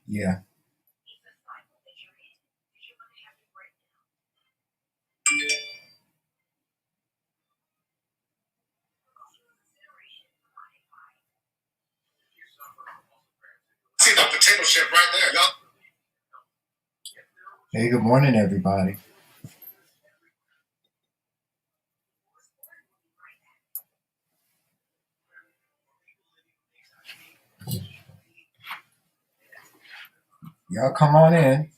Yeah. See the potato chip right there, y'all. Hey, good morning, everybody. Y'all come on in.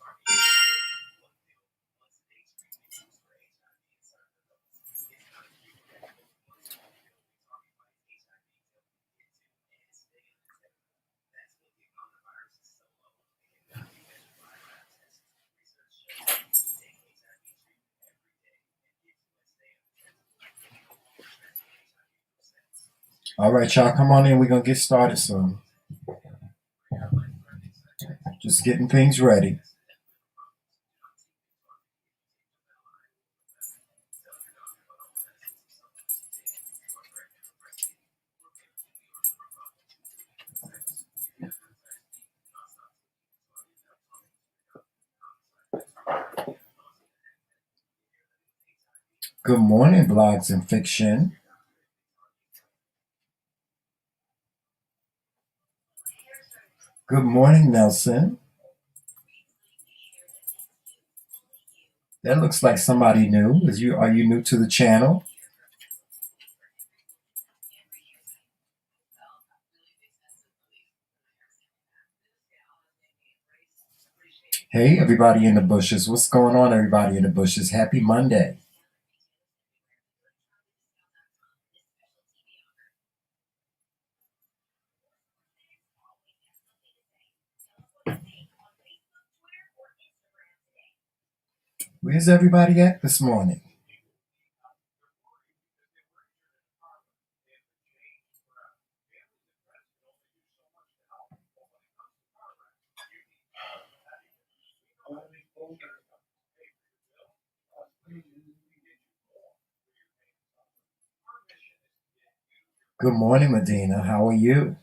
All right, y'all come on in. We're going to get started soon. Just getting things ready. Good morning, Blogs and Fiction. Good morning, Nelson. That looks like somebody new. Are you new to the channel? Hey, everybody in the bushes. What's going on, everybody in the bushes? Happy Monday. Where's everybody at this morning? Good morning, Medina. How are you?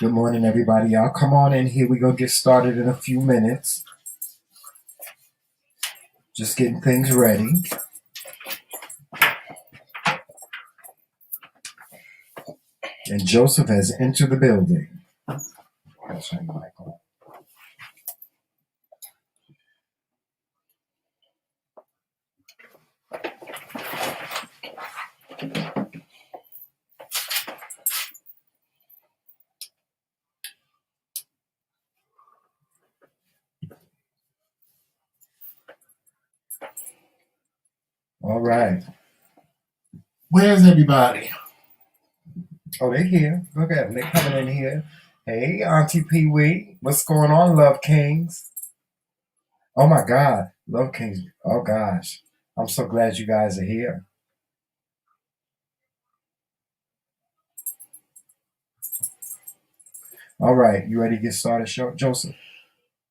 Good morning, everybody. Y'all come on in here. We're going to get started in a few minutes. Just getting things ready. And Joseph has entered the building. That's right, Michael. All right. Where's everybody? Oh, they're here. Look at them. They're coming in here. Hey, Auntie Pee Wee. What's going on, Love Kings? Oh, my God. Love Kings. Oh, gosh. I'm so glad you guys are here. All right. You ready to get started, Joseph?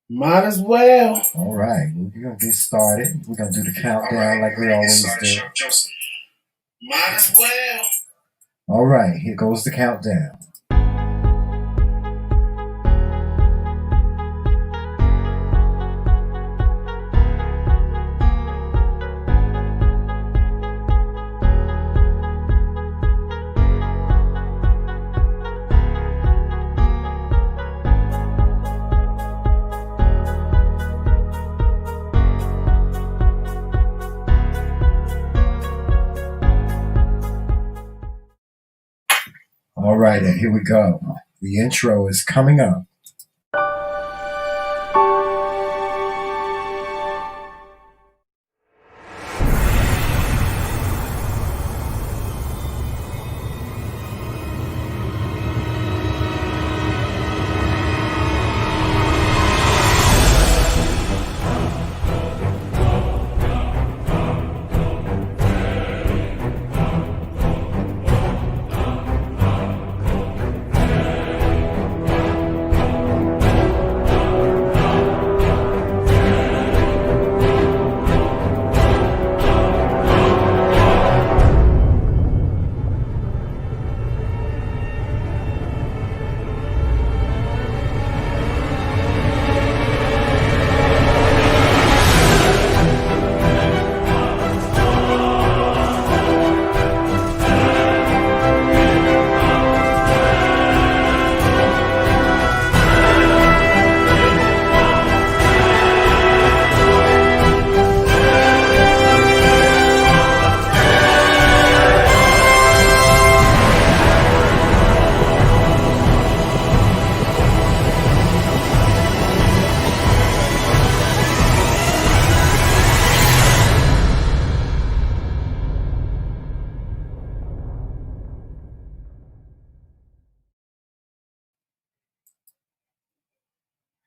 Might as well. All right. We're going to get started. We're going to do the countdown like we always do. Joseph. Might as well. All right. Here goes the countdown. All right, and here we go. The intro is coming up.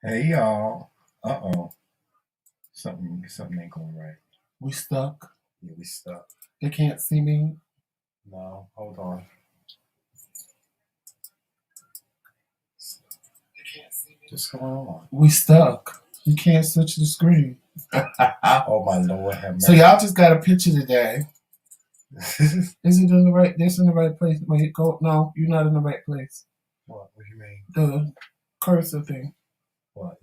Hey y'all. Uh-oh. Something ain't going right. We stuck. Yeah, we stuck. They can't see me. No, hold on. What's going on? We stuck. You can't switch the screen. Oh my Lord, have mercy. So y'all just got a picture today. Is it in the right? This in the right place? Wait, go. No, you're not in the right place. What do you mean? The cursor thing. What?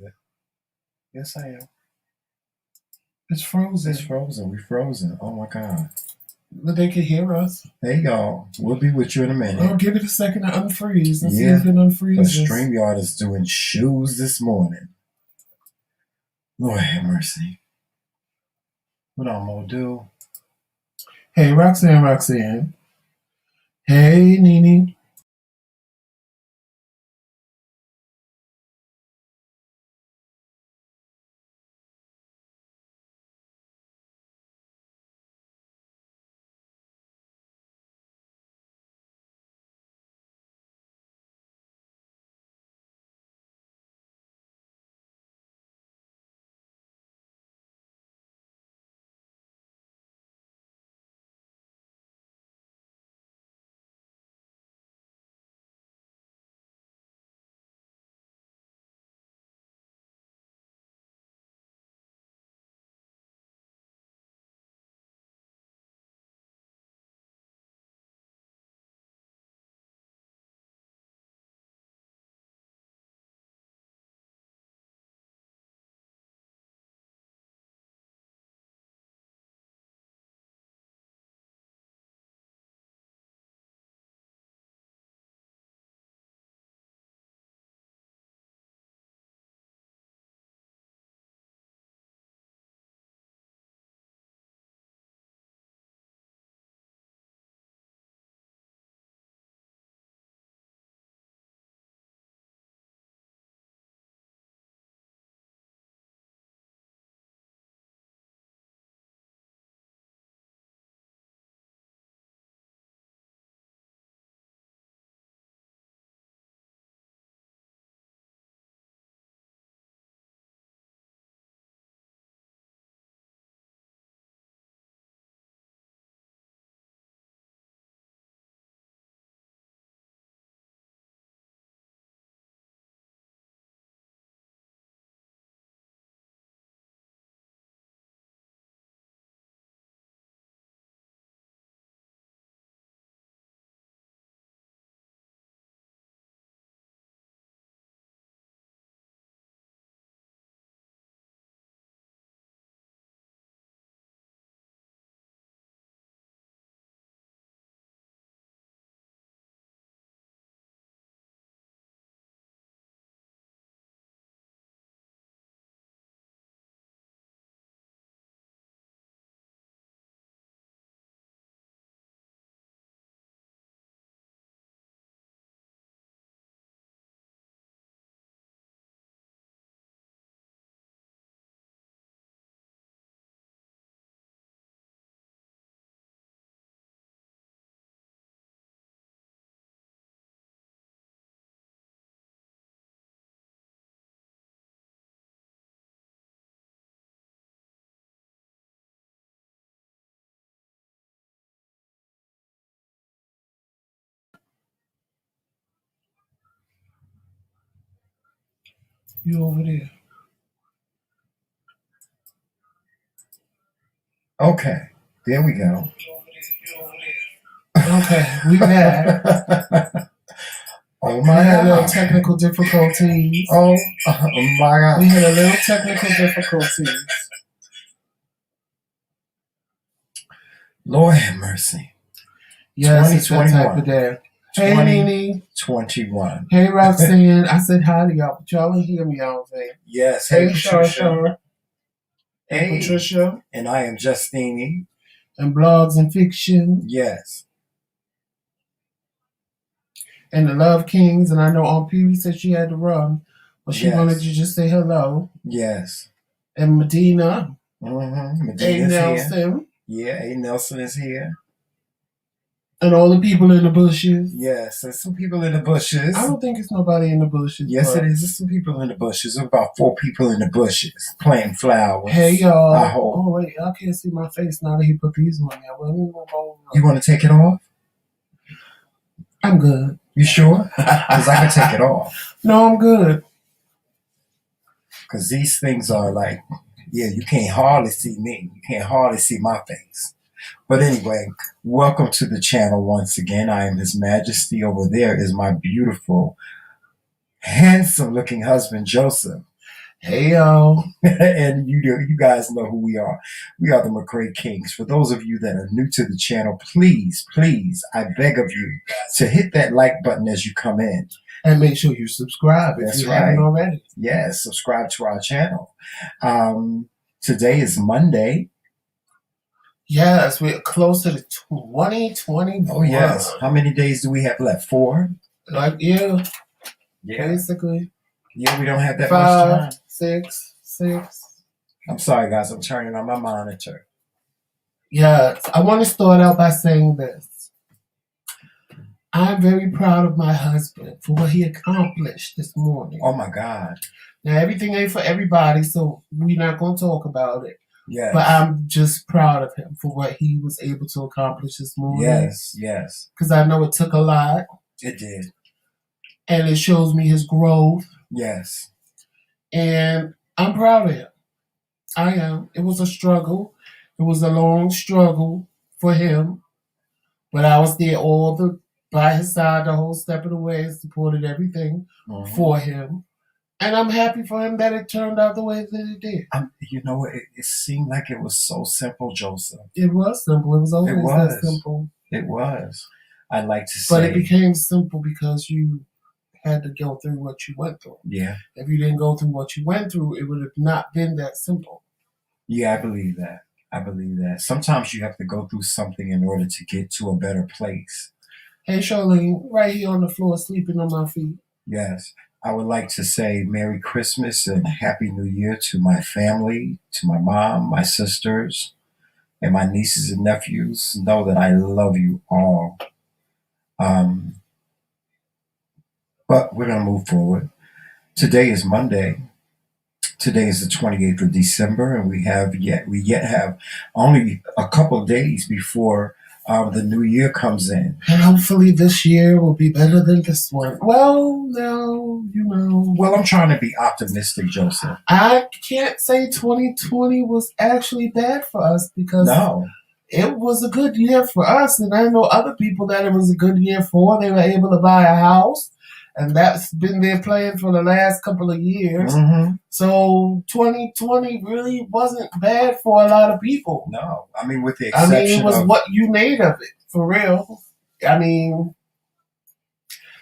Yes, I am. It's frozen. It's frozen. We frozen. Oh my God. But they can hear us. Hey y'all. We'll be with you in a minute. Oh, give it a second to unfreeze and see Yeah. if it unfreezes. But StreamYard is doing shoes this morning. Lord have mercy. What I'm gonna do? Hey, Roxanne. Hey, Nene. You over there. Okay. There we go. Okay, we back. Oh We my had a little God. technical difficulties. Oh my God. We had a little technical difficulties. Lord have mercy. Yes, it's that type 2021. of day. Hey, Nene. 21. Hey, Roxanne. I said hi to y'all, but y'all didn't hear me, I don't think. Yes. Hey, Patricia. Shar. Hey. Patricia. And I am Justine. And blogs and fiction. Yes. And the Love Kings. And I know Aunt Pee said she had to run, but she Yes. wanted you to just say hello. Yes. And Medina. Mm-hmm. A. Medina's here. Nelson. Yeah, A. Nelson is here. And all the people in the bushes. Yes, there's some people in the bushes. I don't think it's nobody in the bushes. Yes, it is. There's some people in the bushes. There's about 4 people in the bushes planting flowers. Hey, y'all. I hope. Oh, wait. I can't see my face now that he put these on there. Well, you want to take it off? I'm good. You sure? Because I can take it off. No, I'm good. Because these things are like, yeah, you can't hardly see me. You can't hardly see my face. But anyway, welcome to the channel once again. I am His Majesty. Over there is my beautiful, handsome-looking husband, Joseph. Hey, y'all. And you guys know who we are. We are the McRae Kingz. For those of you that are new to the channel, please, I beg of you to hit that like button as you come in. And make sure you subscribe if you haven't already. Yes, subscribe to our channel. Today is Monday. Yes, we're closer to 2021. Oh, yes. How many days do we have left? 4? Yeah. Basically. Yeah, we don't have that 5, much time. 6. I'm sorry, guys. I'm turning on my monitor. Yes. I want to start out by saying this. I'm very proud of my husband for what he accomplished this morning. Oh, my God. Now, everything ain't for everybody, so we're not going to talk about it. Yes. But I'm just proud of him for what he was able to accomplish this morning. Yes. Because I know it took a lot. It did. And it shows me his growth. Yes. And I'm proud of him. I am. It was a struggle. It was a long struggle for him. But I was there by his side the whole step of the way and supported everything for him. And I'm happy for him that it turned out the way that it did. It seemed like it was so simple, Joseph. It was simple. It was always that simple. It was. I'd like to say. But it became simple because you had to go through what you went through. Yeah. If you didn't go through what you went through, it would have not been that simple. Yeah, I believe that. Sometimes you have to go through something in order to get to a better place. Hey, Charlene, right here on the floor sleeping on my feet. Yes. I would like to say Merry Christmas and Happy New Year to my family, to my mom, my sisters, and my nieces and nephews. Know that I love you all. But we're going to move forward. Today is Monday. Today is the 28th of December, and we yet have only a couple of days before the new year comes in. And hopefully this year will be better than this one. Well, no, Well, I'm trying to be optimistic, Joseph. I can't say 2020 was actually bad for us because it was a good year for us. And I know other people that it was a good year for. They were able to buy a house. And that's been their plan for the last couple of years. So 2020 really wasn't bad for a lot of people. No. I mean, with the exception it was what you made of it, for real. I mean,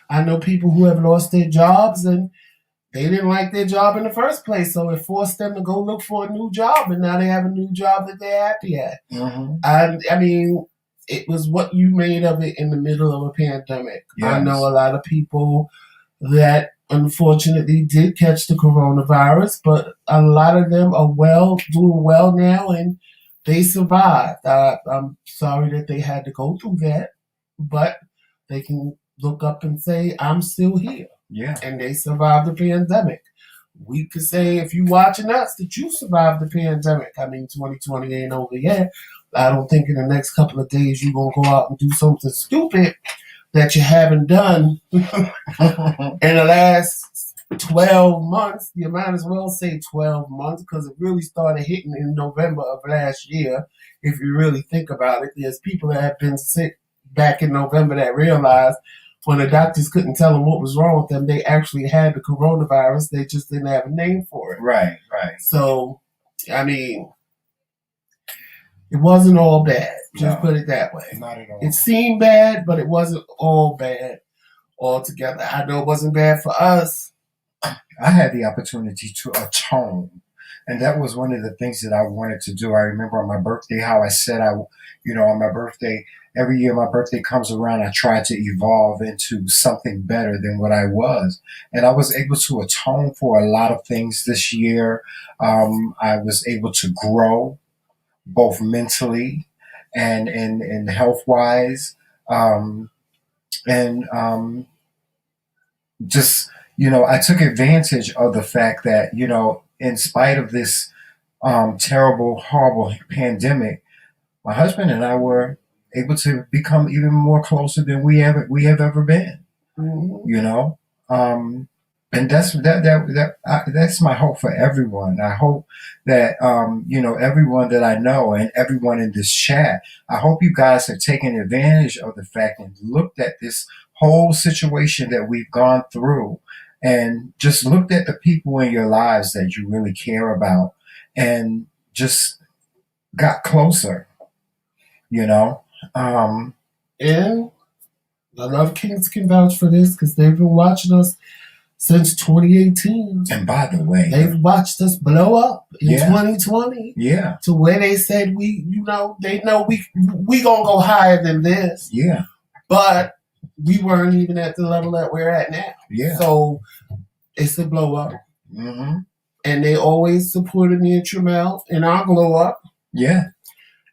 I know people who have lost their jobs and they didn't like their job in the first place. So it forced them to go look for a new job. And now they have a new job that they're happy at. I mean, it was what you made of it in the middle of a pandemic. Yes. I know a lot of people that unfortunately did catch the coronavirus, but a lot of them are doing well now, and they survived. I'm sorry that they had to go through that, but they can look up and say, I'm still here. Yeah. And they survived the pandemic. We could say, if you're watching us, that you survived the pandemic. I mean, 2020 ain't over yet. I don't think in the next couple of days you're going to go out and do something stupid that you haven't done in the last 12 months. You might as well say 12 months because it really started hitting in November of last year. If you really think about it, there's people that have been sick back in November that realized when the doctors couldn't tell them what was wrong with them, they actually had the coronavirus. They just didn't have a name for it. Right. So, I mean, it wasn't all bad. Just put it that way. Not at all. It seemed bad, but it wasn't all bad altogether. I know it wasn't bad for us. I had the opportunity to atone. And that was one of the things that I wanted to do. I remember on my birthday how I said on my birthday, every year my birthday comes around, I try to evolve into something better than what I was. And I was able to atone for a lot of things this year. I was able to grow both mentally and health-wise. And just, I took advantage of the fact that, in spite of this terrible, horrible pandemic, my husband and I were able to become even more closer than we have ever been. Um, and that's my hope for everyone. I hope that everyone that I know and everyone in this chat, I hope you guys have taken advantage of the fact and looked at this whole situation that we've gone through, and just looked at the people in your lives that you really care about, and just got closer. And the Love Kings can vouch for this because they've been watching us since 2018. And by the way, they've watched us blow up in 2020. Yeah. To where they said they know we gonna go higher than this. Yeah. But we weren't even at the level that we're at now. Yeah. So it's a blow up. Mm-hmm. And they always supported me and Tramel in our glow up. Yeah.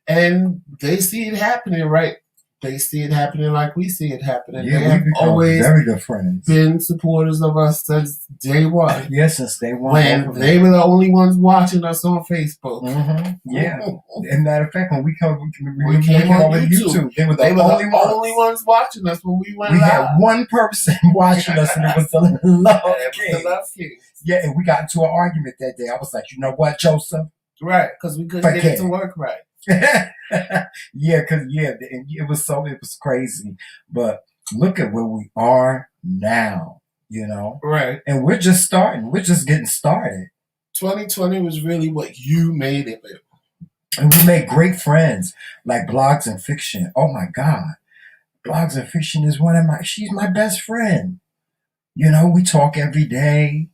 And they see it happening, right? They see it happening like we see it happening. Yeah, they have always very good friends. Been supporters of us since day one. Yes, since day one. When they were the only ones watching us on Facebook. Mm-hmm. Yeah. And matter of fact, when we came on YouTube, they were the only ones watching us when we went live. We had one person watching us, and it was the Love Kings. Yeah, and we got into an argument that day. I was like, you know what, Joseph? Right, because we couldn't get it to work right. It was crazy, but look at where we are now, right? And we're just getting started. 2020 was really what you made it. And we made great friends like Blogs and Fiction. Oh my God, Blogs and Fiction is she's my best friend. We talk every day.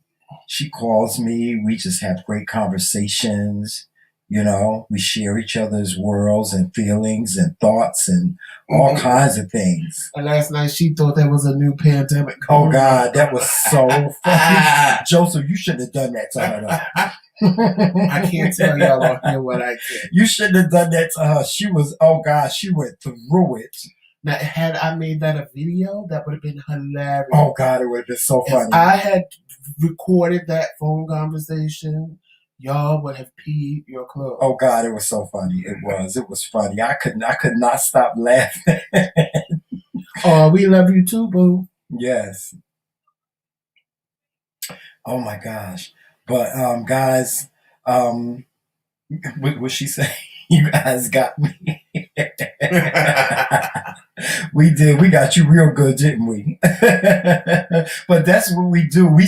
She calls me. We just have great conversations. We share each other's worlds and feelings and thoughts and all kinds of things. And last night she thought there was a new pandemic. Oh God, that was so funny. Joseph, you shouldn't have done that to her. I can't tell y'all on here what I did. You shouldn't have done that to her. She went through it. Now, had I made that a video, that would have been hilarious. Oh God, it would have been so funny. If I had recorded that phone conversation, y'all would have peed your clothes. Oh God, it was so funny. It was funny. I could not stop laughing. Oh, we love you too, boo. Yes. Oh my gosh. But guys, what she say? You guys got me. We did. We got you real good, didn't we? But that's what we do. We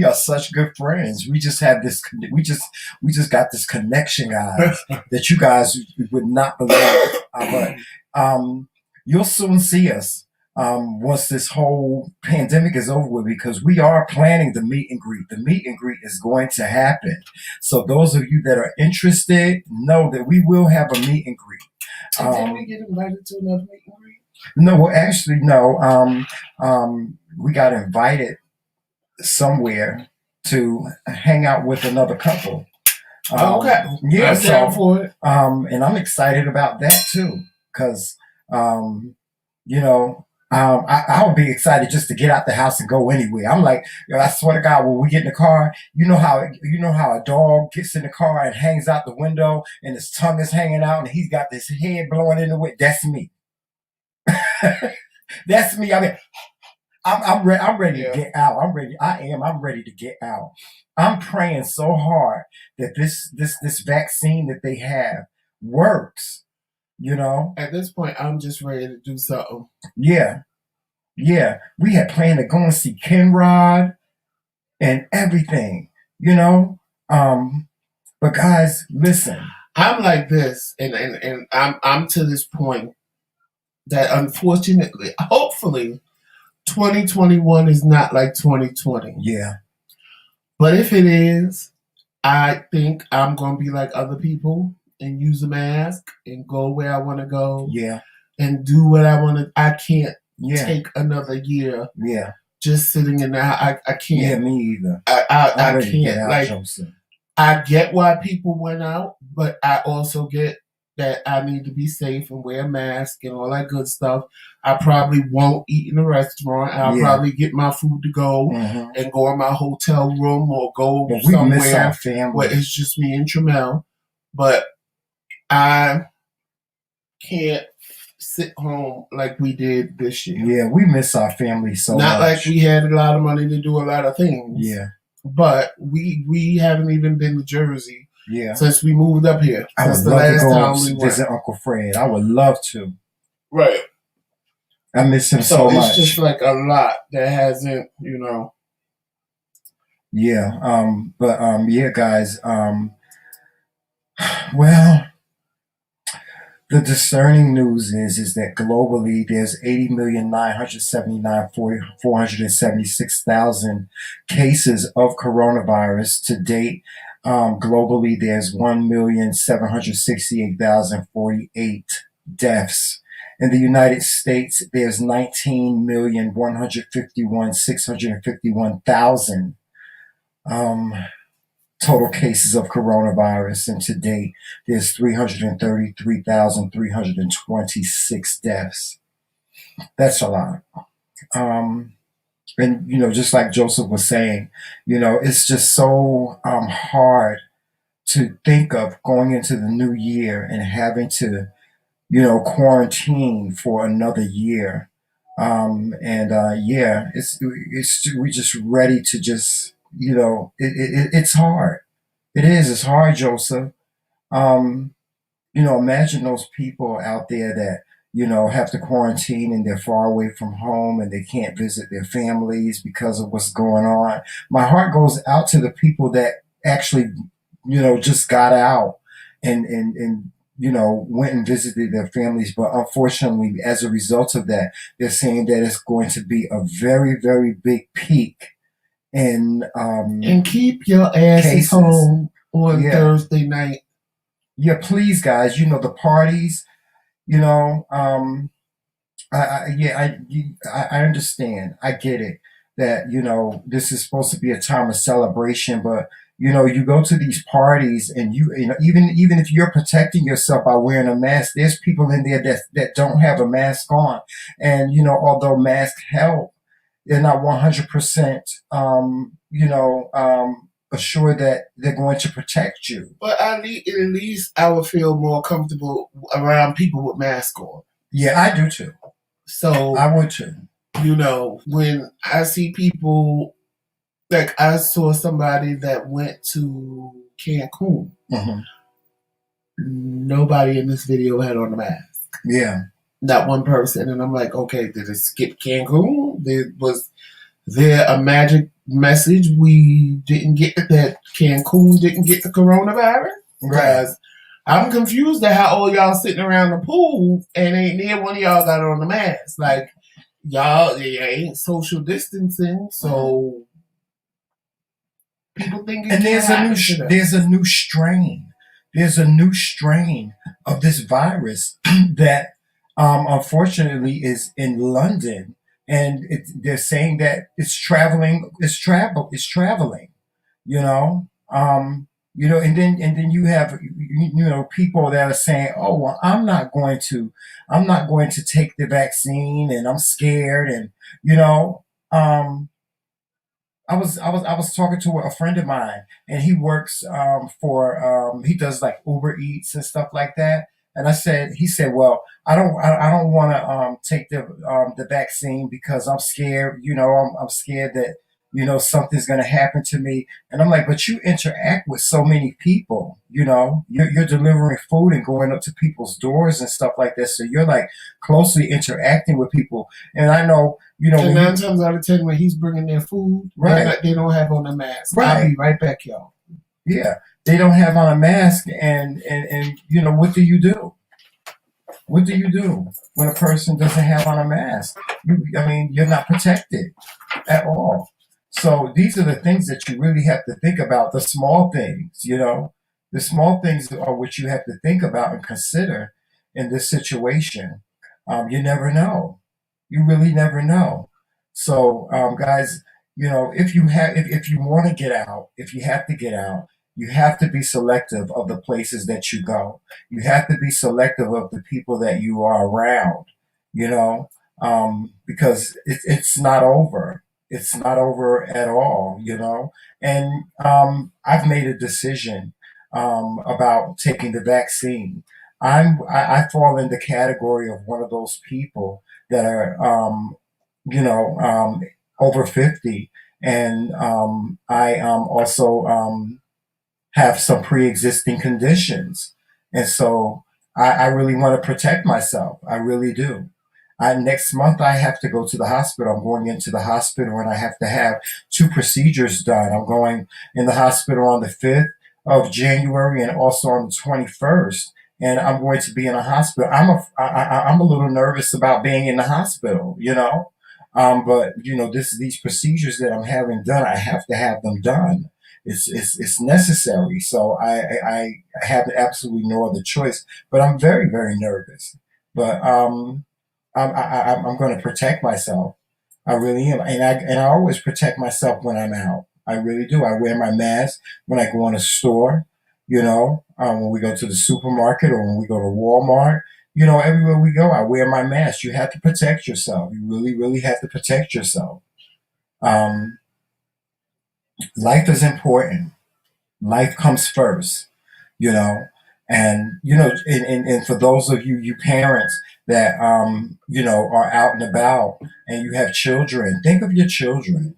are such good friends. We just have this. We just got this connection, guys, that you guys would not believe. But you'll soon see us once this whole pandemic is over with, because we are planning the meet and greet. The meet and greet is going to happen. So those of you that are interested, know that we will have a meet and greet. Did we get invited to another meet and greet? No, well, actually, no. We got invited somewhere to hang out with another couple. Okay. Yeah, I'm down for it. And I'm excited about that too, because I'll be excited just to get out the house and go anywhere. I'm like, I swear to God, when we get in the car, you know how a dog gets in the car and hangs out the window and his tongue is hanging out and he's got this head blowing in the wind. That's me. That's me. I mean, I'm ready to get out. I'm ready to get out. I'm praying so hard that this vaccine that they have works. At this point, I'm just ready to do something. Yeah. We had planned to go and see Ken Rod and everything, But guys, listen. I'm like this, and I'm to this point that unfortunately, hopefully, 2021 is not like 2020. Yeah. But if it is, I think I'm gonna be like other people and use a mask and go where I want to go. Yeah. And do what I want to. I can't take another year. Yeah. Just sitting in there. I can't. Yeah, me either. I can't. Out, like, Joseph. I get why people went out, but I also get that I need to be safe and wear a mask and all that good stuff. I probably won't eat in a restaurant. I'll probably get my food to go and go in my hotel room or go somewhere where it's just me and Tramel. But I can't sit home like we did this year. Yeah, we miss our family so much. Not like we had a lot of money to do a lot of things. Yeah. But we haven't even been to Jersey since we moved up here. I would love to go visit Uncle Fred. I would love to. Right. I miss him so much. It's just like a lot that hasn't, Yeah. Yeah, guys. Well, the discerning news is that globally there's 80,979,476,000 cases of coronavirus to date. Globally, there's 1,768,048 deaths. In the United States, there's 19,151,651,000 total cases of coronavirus, and to date, there's 333,326 deaths. That's a lot. And, just like Joseph was saying, it's just so hard to think of going into the new year and having to, quarantine for another year. We're just ready to just, it's hard. It's hard, Joseph. Imagine those people out there that, have to quarantine and they're far away from home and they can't visit their families because of what's going on. My heart goes out to the people that actually, just got out and went and visited their families. But unfortunately, as a result of that, they're saying that it's going to be a very, very big peak and keep your asses home on Thursday night. Yeah, please, guys. The parties. I understand. I get it that this is supposed to be a time of celebration, but you go to these parties and even if you're protecting yourself by wearing a mask, there's people in there that don't have a mask on, and although masks help, they're not 100%, assured that they're going to protect you. But at least I would feel more comfortable around people with masks on. Yeah, I do too. So I would too. When I see people, like I saw somebody that went to Cancun. Nobody in this video had on a mask. Yeah. Not one person. And I'm like, okay, did it skip Cancun? Was there a magic message we didn't get, that Cancun didn't get the coronavirus? Because I'm confused at how all y'all sitting around the pool and ain't near one of y'all got on the mask. Like, y'all, it ain't social distancing, so people think it there's a new strain. There's a new strain of this virus that unfortunately is in London, and they're saying that it's traveling. And then you have people that are saying, "Oh, well, I'm not going to take the vaccine, and I'm scared." And I was talking to a friend of mine, and he works he does like Uber Eats and stuff like that. And he said, "Well, I don't want to take the vaccine because I'm scared. I'm scared that something's going to happen to me." And I'm like, "But you interact with so many people. You're delivering food and going up to people's doors and stuff like that. So you're like closely interacting with people." And I know, and 9 times out of 10, when he's bringing their food, they don't have on a mask. Right. I'll be right back, y'all. Yeah. They don't have on a mask, and what do you do? What do you do when a person doesn't have on a mask? You're not protected at all. So these are the things that you really have to think about, the small things, The small things are what you have to think about and consider in this situation. You never know. You really never know. So, guys, if you want to get out, if you have to get out, You have to be selective of the places that you go. You have to be selective of the people that you are around, you know, because it's not over. It's not over at all, you know. And I've made a decision about taking the vaccine. I fall in the category of one of those people that are you know, over 50, and I also have some pre-existing conditions, and so I really want to protect myself. I really do. Next month I have to go to the hospital. I'm going into the hospital, and I have to have two procedures done. I'm going in the hospital on the 5th of January and also on the 21st. And I'm going to be in a hospital. I'm a little nervous about being in the hospital, you know. But you know, these procedures that I'm having done, I have to have them done. It's necessary. So I have absolutely no other choice. But I'm very, very nervous. But I'm going to protect myself. I really am, and I always protect myself when I'm out. I really do. I wear my mask when I go in a store. You know, when we go to the supermarket or when we go to Walmart. You know, everywhere we go, I wear my mask. You have to protect yourself. You really, really have to protect yourself. Um, Life is important. Life comes first, you know. And you know, and for those of you parents that you know, are out and about and you have children, think of your children.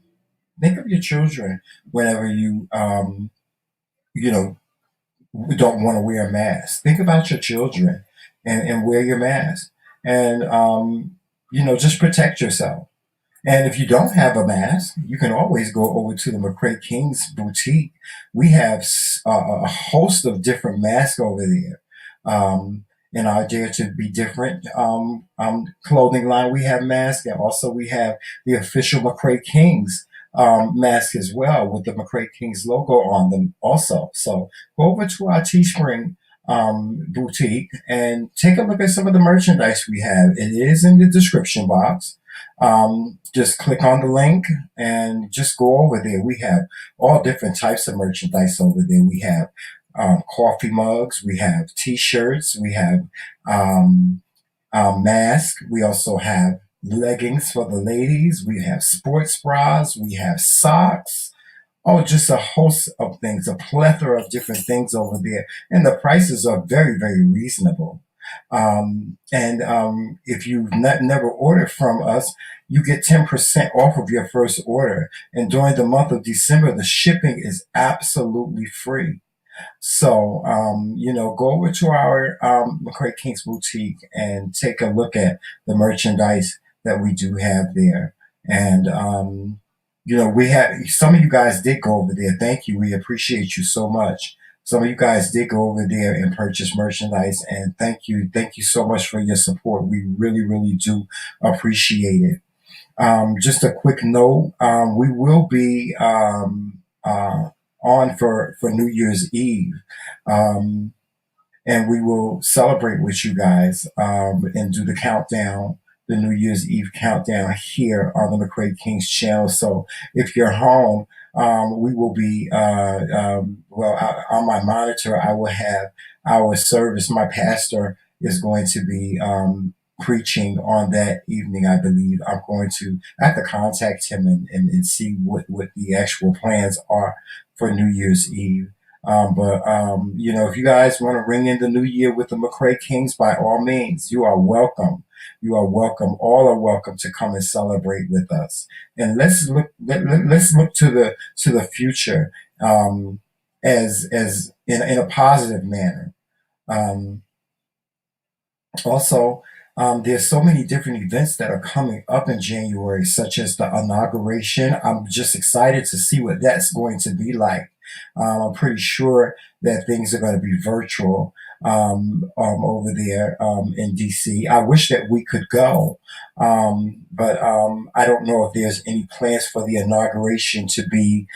Think of your children whenever you you know, don't want to wear a mask. Think about your children, and wear your mask. And you know, just protect yourself. And if you don't have a mask, you can always go over to the McRae Kingz boutique. We have a host of different masks over there. In our Dare to Be Different clothing line, we have masks, and also we have the official McRae Kingz mask as well with the McRae Kingz logo on them also. So go over to our Teespring boutique and take a look at some of the merchandise we have. It is in the description box. Just click on the link and just go over there. We have all different types of merchandise over there. We have coffee mugs, we have t-shirts, we have masks. We also have leggings for the ladies. We have sports bras. We have socks. Oh, just a host of things, a plethora of different things over there. And the prices are very, very reasonable. And if you've never ordered from us, you get 10% off of your first order. And during the month of December, the shipping is absolutely free. So, you know, go over to our McRae Kingz boutique and take a look at the merchandise that we do have there. And, you know, we had some of you guys did go over there. Thank you. We appreciate you so much. Some of you guys did go over there and purchase merchandise, and thank you. Thank you so much for your support. We really, really do appreciate it. Just a quick note, we will be on for New Year's Eve. And we will celebrate with you guys and do the countdown, the New Year's Eve countdown here on the McRae Kingz channel. So if you're home, we will be, on my monitor, I will have our service. My pastor is going to be preaching on that evening, I believe. I have to contact him and see what the actual plans are for New Year's Eve. But you know, if you guys want to ring in the new year with the McRae Kingz, by all means, you are welcome. You are welcome. All are welcome to come and celebrate with us. And let's look to the future as in a positive manner. Also, there's so many different events that are coming up in January, such as the inauguration. I'm just excited to see what that's going to be like. I'm pretty sure that things are going to be virtual over there in DC. I wish that we could go, but I don't know if there's any plans for the inauguration to be,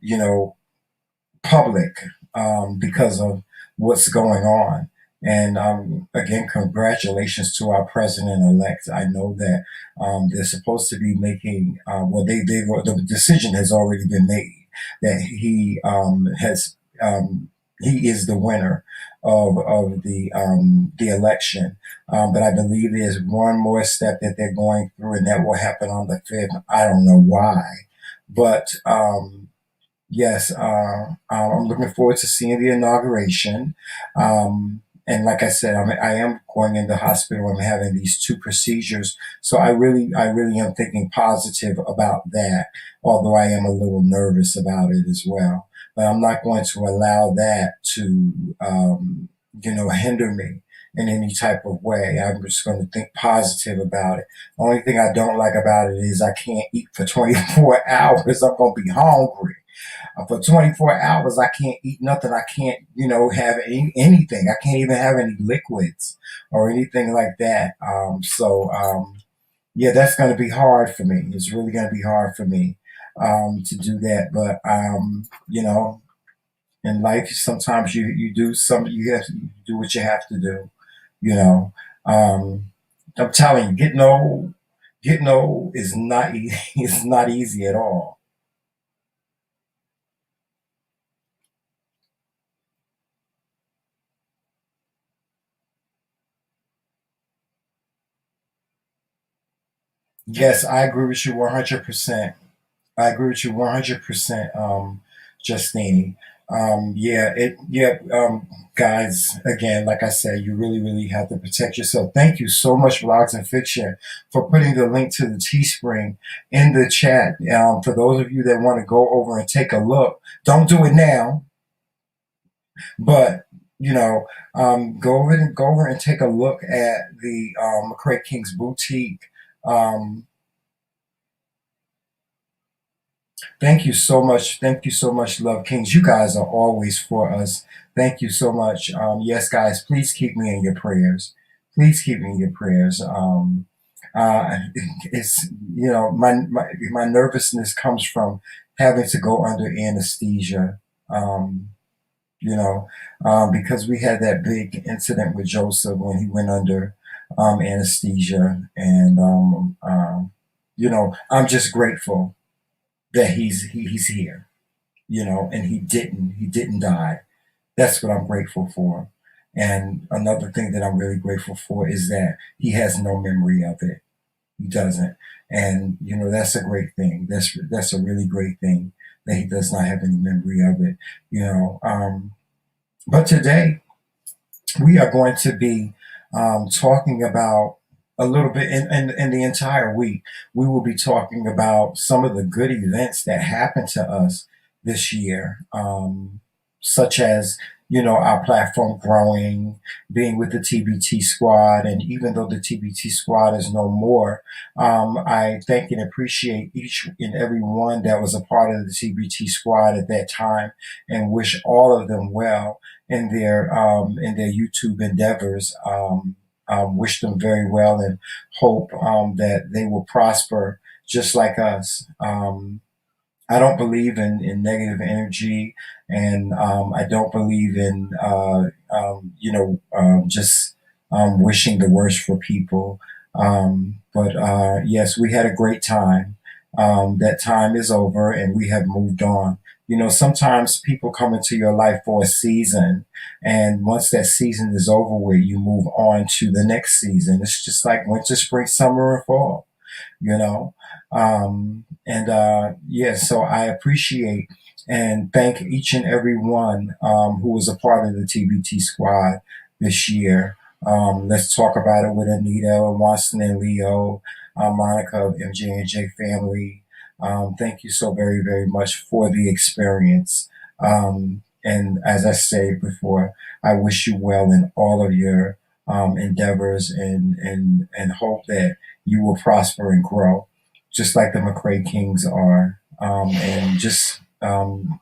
you know, public because of what's going on. And again, congratulations to our president-elect. I know that they're supposed to be making, the decision has already been made. that he is the winner of the election. But I believe there's one more step that they're going through, and that will happen on the 5th. I don't know why, but yes, I'm looking forward to seeing the inauguration. And like I said, I am going in the hospital. I'm having these 2 procedures, so I really am thinking positive about that. Although I am a little nervous about it as well, but I'm not going to allow that to, hinder me in any type of way. I'm just going to think positive about it. The only thing I don't like about it is I can't eat for 24 hours. I'm going to be hungry. For 24 hours, I can't eat nothing. I can't, have anything. I can't even have any liquids or anything like that. Yeah, that's going to be hard for me. It's really going to be hard for me to do that. But, in life, sometimes you do some, you have to do what you have to do, you know. I'm telling you, getting old is not, it's not easy at all. Yes, I agree with you 100%. I agree with you 100%, Justine. Guys, again, like I said, you really, really have to protect yourself. Thank you so much, Blogs and Fiction, for putting the link to the Teespring in the chat. For those of you that want to go over and take a look, don't do it now, but go over and take a look at the McRae Kingz boutique. Um, Thank you so much. Thank you so much, Love Kings. You guys are always for us. Thank you so much. Yes, guys, please keep me in your prayers. Please keep me in your prayers. Uh, it's my nervousness comes from having to go under anesthesia. Um, because we had that big incident with Joseph when he went under anesthesia, and I'm just grateful that he's here, and he didn't die. That's what I'm grateful for. And another thing that I'm really grateful for is that he has no memory of it. He doesn't, and that's a great thing. That's a really great thing that he does not have any memory of it. But today we are going to be talking about a little bit in the entire week. We will be talking about some of the good events that happened to us this year, such as our platform growing, being with the TBT Squad, and even though the TBT Squad is no more, I thank and appreciate each and every one that was a part of the TBT Squad at that time, and wish all of them well in their YouTube endeavors. Wish them very well and hope that they will prosper just like us. I don't believe in negative energy, and I don't believe in just wishing the worst for people. But yes, we had a great time. That time is over, and we have moved on. Sometimes people come into your life for a season, and once that season is over with, you move on to the next season. It's just like winter, spring, summer, and fall you know. And Yeah, so I appreciate and thank each and every one who was a part of the TBT Squad this year. Let's talk about it with Anita, Watson, and Leo, Monica of MJ&J family. Thank you so very, very much for the experience. And as I said before, I wish you well in all of your endeavors, and hope that you will prosper and grow, just like the McRae Kingz are. And just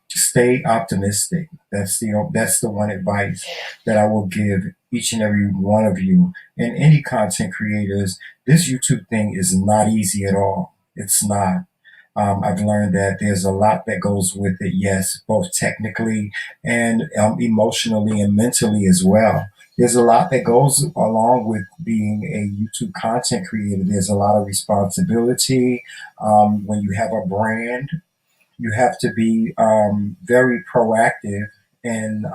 stay optimistic. That's the one advice that I will give each and every one of you and any content creators. This YouTube thing is not easy at all. It's not. I've learned that there's a lot that goes with it, yes, both technically and emotionally and mentally as well. There's a lot that goes along with being a YouTube content creator. There's a lot of responsibility when you have a brand. You have to be very proactive and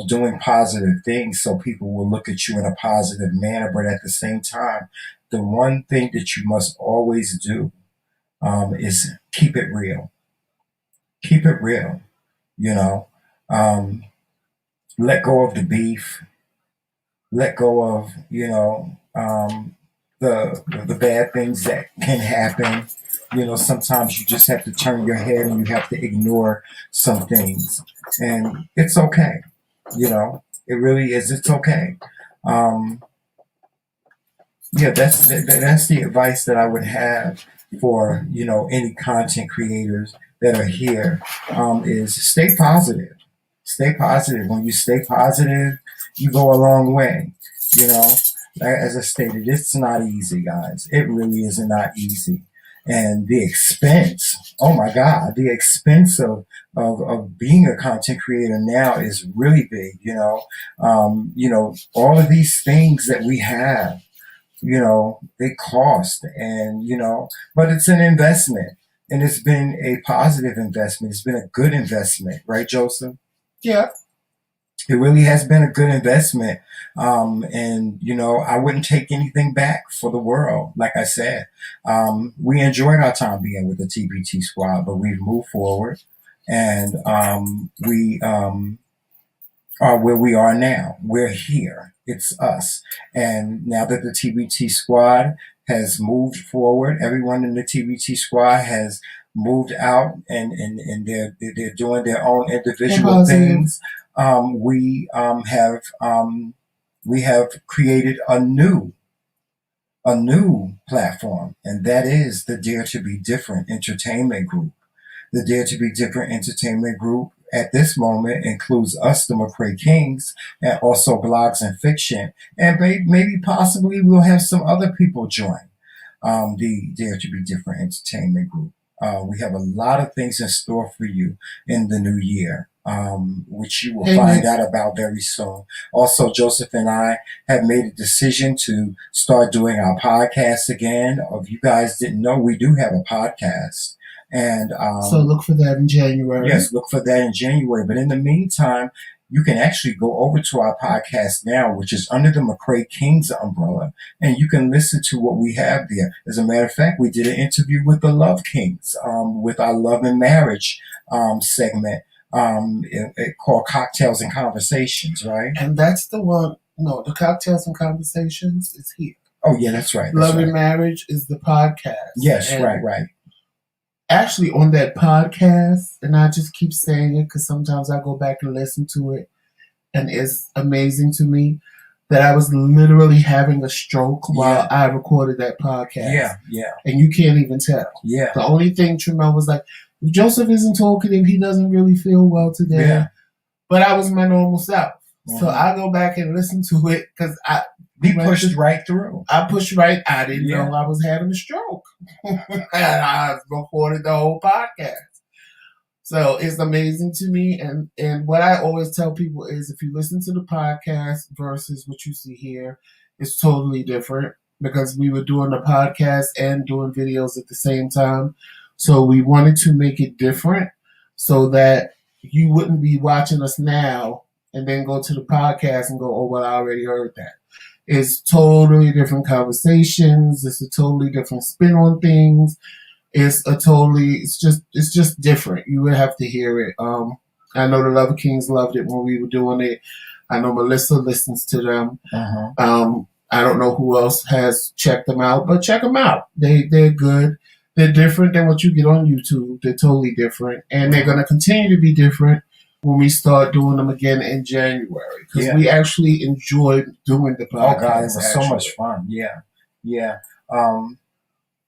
doing positive things so people will look at you in a positive manner. But at the same time, the one thing that you must always do is keep it real. Keep it real. You know, um, let go of the beef. Let go of the bad things that can happen. Sometimes you just have to turn your head and you have to ignore some things, and it's okay. It really is. It's okay. Um, yeah, that's the advice that I would have for any content creators that are here. Is stay positive. Stay positive. When you stay positive, you go a long way. You know, as I stated, it's not easy, guys. It really is not easy. And the expense, oh my God, the expense of being a content creator now is really big. All of these things that we have, they cost, and but it's an investment, and it's been a positive investment. It's been a good investment, right, Joseph? Yeah. It really has been a good investment. And I wouldn't take anything back for the world. Like I said, we enjoyed our time being with the TBT Squad, but we've moved forward, and we are where we are now. We're here. It's us. And now that the TBT Squad has moved forward, everyone in the TBT Squad has moved out, and they're doing their own individual things. We have created a new platform, and that is the Dare to Be Different Entertainment Group. The Dare to Be Different Entertainment Group at this moment includes us, the McRae Kingz, and also blogs and fiction, and maybe possibly we'll have some other people join the Dare to Be Different Entertainment Group. We have a lot of things in store for you in the new year, which you will find out about very soon. Also, Joseph and I have made a decision to start doing our podcast again. If you guys didn't know, we do have a podcast. And so look for that in January. Yes, look for that in January. But in the meantime, you can actually go over to our podcast now, which is under the McRae Kingz umbrella, and you can listen to what we have there. As a matter of fact, we did an interview with the Love Kings, with our love and marriage segment, called Cocktails and Conversations, right? And that's the one. No, the Cocktails and Conversations is here. Oh yeah, that's right. Love and Marriage is the podcast. Yes, and right. Actually, on that podcast, and I just keep saying it because sometimes I go back and listen to it, and it's amazing to me that I was literally having a stroke while I recorded that podcast. Yeah. And you can't even tell. Yeah. The only thing Tremel was like, if Joseph isn't talkative, he doesn't really feel well today. Yeah. But I was my normal self. Mm-hmm. So I go back and listen to it because we pushed right through. I pushed right. I didn't know I was having a stroke. And I recorded the whole podcast. So it's amazing to me. And what I always tell people is if you listen to the podcast versus what you see here, it's totally different because we were doing the podcast and doing videos at the same time. So we wanted to make it different so that you wouldn't be watching us now and then go to the podcast and go, oh, well, I already heard that. It's totally different conversations. It's a totally different spin on things. It's just different. You would have to hear it. I know the Love Kings loved it when we were doing it. I know Melissa listens to them. Uh-huh. I don't know who else has checked them out, but check them out. They're good. They're different than what you get on YouTube. They're totally different, and they're going to continue to be different when we start doing them again in January, because we actually enjoyed doing the podcast. Oh God, it was so much fun. Yeah.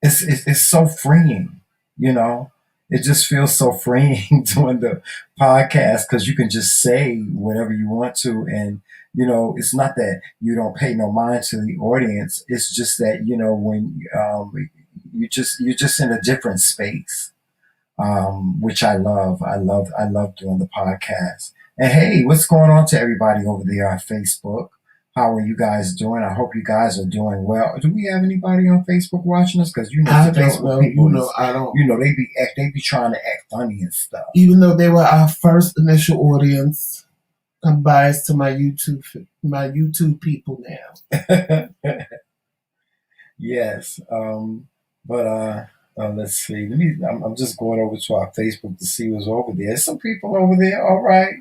It's so freeing, It just feels so freeing doing the podcast because you can just say whatever you want to, and it's not that you don't pay no mind to the audience. It's just that when you're just in a different space. Which I love. I love doing the podcast. And hey, what's going on to everybody over there on Facebook? How are you guys doing? I hope you guys are doing well. Do we have anybody on Facebook watching us? Because I the don't Facebook know. people, I don't. they be trying to act funny and stuff. Even though they were our first initial audience, I'm biased to my YouTube people now. Yes. Let's see. I'm just going over to our Facebook to see who's over there. There's some people over there. All right.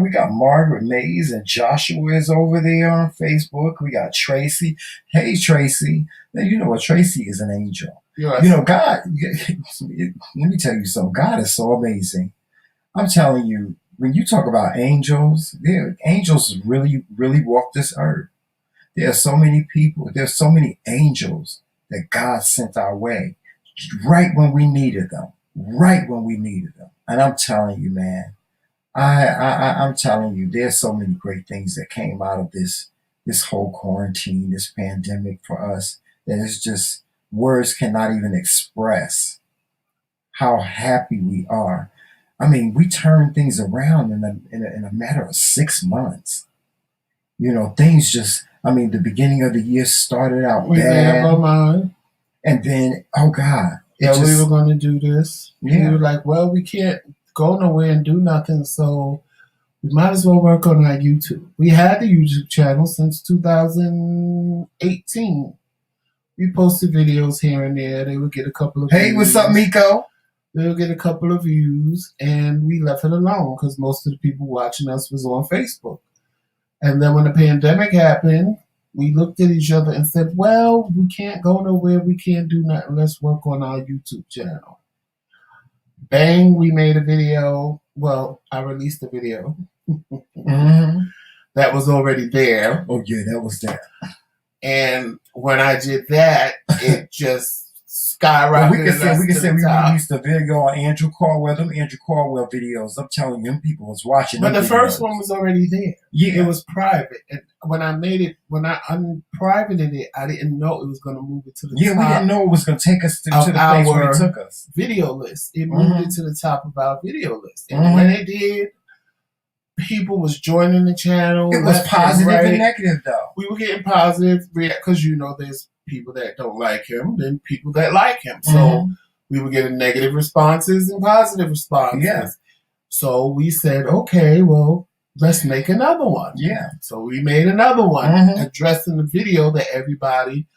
We got Margaret Mays and Joshua is over there on Facebook. We got Tracy. Hey, Tracy. Now, you know what? Tracy is an angel. Yes. You know, God, let me tell you something. God is so amazing. I'm telling you, when you talk about angels, angels really, really walk this earth. There are so many people. There's so many angels that God sent our way right when we needed them. Right when we needed them. And I'm telling you, man, I'm telling you, there's so many great things that came out of this whole quarantine, this pandemic for us, that it's just words cannot even express how happy we are. I mean, we turned things around in a matter of 6 months. You know, things just, the beginning of the year started out we bad. made up our mind. And then, oh God. We were going to do this. Yeah. We were like, well, we can't go nowhere and do nothing, so we might as well work on our YouTube. We had the YouTube channel since 2018. We posted videos here and there. They would get a couple of Hey, views. what's up, Miko? They would get a couple of views, and we left it alone because most of the people watching us was on Facebook. And then when the pandemic happened, we looked at each other and said, well, we can't go nowhere. We can't do nothing. Let's work on our YouTube channel. Bang, we made a video. Well, I released a video. Mm-hmm. That was already there. Oh, yeah, that was there. And when I did that, it just skyrocketed. We can say we top. released a video on Andrew Caldwell. Them Andrew Caldwell videos, I'm telling you, them people was watching. But the first one was already there. Yeah. It was private. And when I unprivated it, I didn't know it was going to move it to the top. Yeah, we didn't know it was going to take us to the place where it took us. Video list. It moved it to the top of our video list. And when it did, people was joining the channel. It was positive and negative, though. We were getting positive because, there's people that don't like him and people that like him. So we were getting negative responses and positive responses. Yeah. So we said, okay, well, let's make another one. Yeah. So we made another one addressing the video that everybody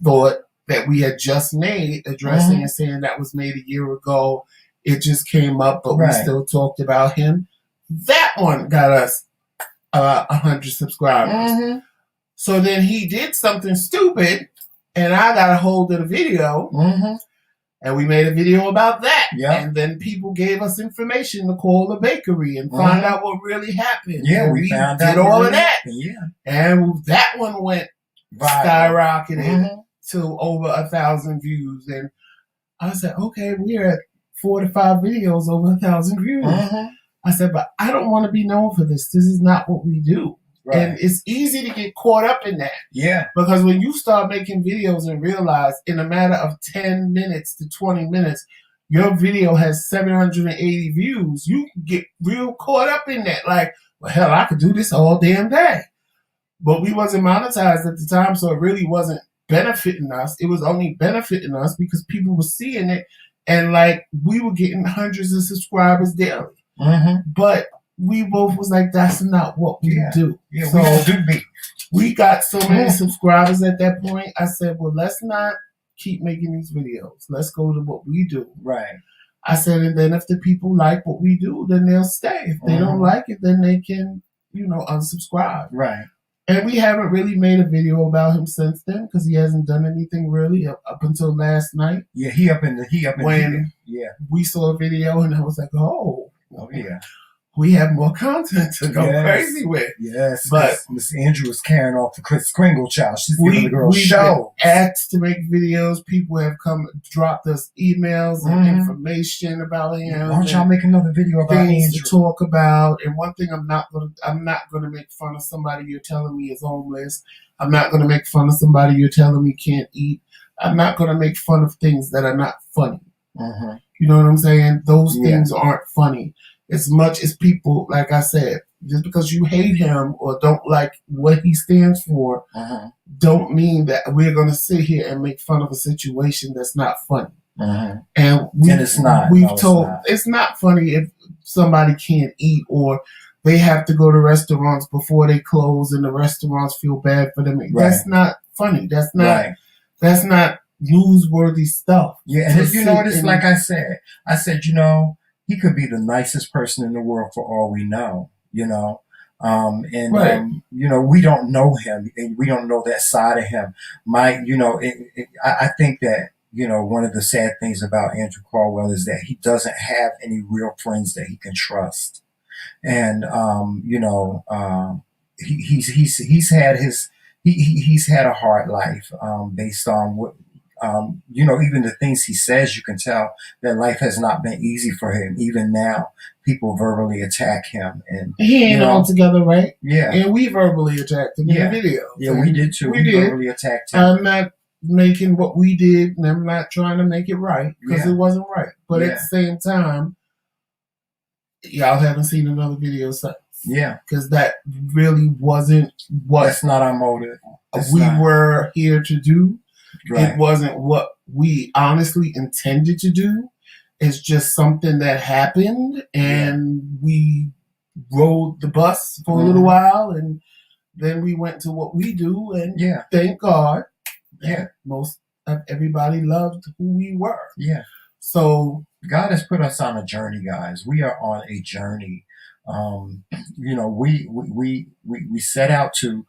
thought that we had just made, addressing and saying that was made a year ago. It just came up, but we still talked about him. That one got us 100 subscribers. So then he did something stupid, and I got a hold of the video, and we made a video about that. Yep. And then people gave us information to call the bakery and find out what really happened. Yeah, and we found out. Did all of that. Yeah. And that one went skyrocketed to over 1,000 views. And I said, okay, we're at 4 to 5 videos over 1,000 views. I said, but I don't want to be known for this. This is not what we do. Right. And it's easy to get caught up in that. Yeah. Because when you start making videos and realize in a matter of 10 minutes to 20 minutes, your video has 780 views, you get real caught up in that. Like, well, hell, I could do this all damn day. But we wasn't monetized at the time, so it really wasn't benefiting us. It was only benefiting us because people were seeing it. And, like, we were getting hundreds of subscribers daily. But we both was like, that's not what we do. Yeah, so we don't do me. We got so many subscribers at that point. I said, well, let's not keep making these videos. Let's go to what we do. Right. I said, and then if the people like what we do, then they'll stay. If they don't like it, then they can, unsubscribe. Right. And we haven't really made a video about him since then because he hasn't done anything really up until last night. Yeah, he up in when we saw a video and I was like, oh yeah. We have more content to go crazy with. Yes, but Miss Andrew is carrying off the Chris Kringle child. She's giving the girl show. Asked to make videos. People have dropped us emails and information about him. Why don't y'all make another video about things Andrew? To talk about. And one thing I'm not gonna make fun of somebody you're telling me is homeless. I'm not gonna make fun of somebody you're telling me can't eat. I'm not gonna make fun of things that are not funny. You know what I'm saying? Those things aren't funny. As much as people, like I said, just because you hate him or don't like what he stands for, don't mean that we're going to sit here and make fun of a situation that's not funny. And it's not. We've told it's not funny if somebody can't eat or they have to go to restaurants before they close and the restaurants feel bad for them. Right. That's not funny. That's not newsworthy stuff. Yeah, and you know, it's like I said, he could be the nicest person in the world for all we know, you know. You know, we don't know him and we don't know that side of him. I think that, you know, one of the sad things about Andrew Caldwell is that he doesn't have any real friends that he can trust. And, he's had a hard life, based on what, even the things he says, you can tell that life has not been easy for him. Even now, people verbally attack him, and he ain't altogether right. Yeah, and we verbally attacked him in the video. Yeah, we did too. We verbally attacked him. I'm not making what we did, and I'm not trying to make it right because it wasn't right. But at the same time, y'all haven't seen another video since. Yeah, because that really wasn't what. That's not our motive. We were here to do. Right. It wasn't what we honestly intended to do. It's just something that happened, and we rode the bus for a little while, and then we went to what we do, and thank God that most of everybody loved who we were. Yeah. So God has put us on a journey, guys. We are on a journey. We set out to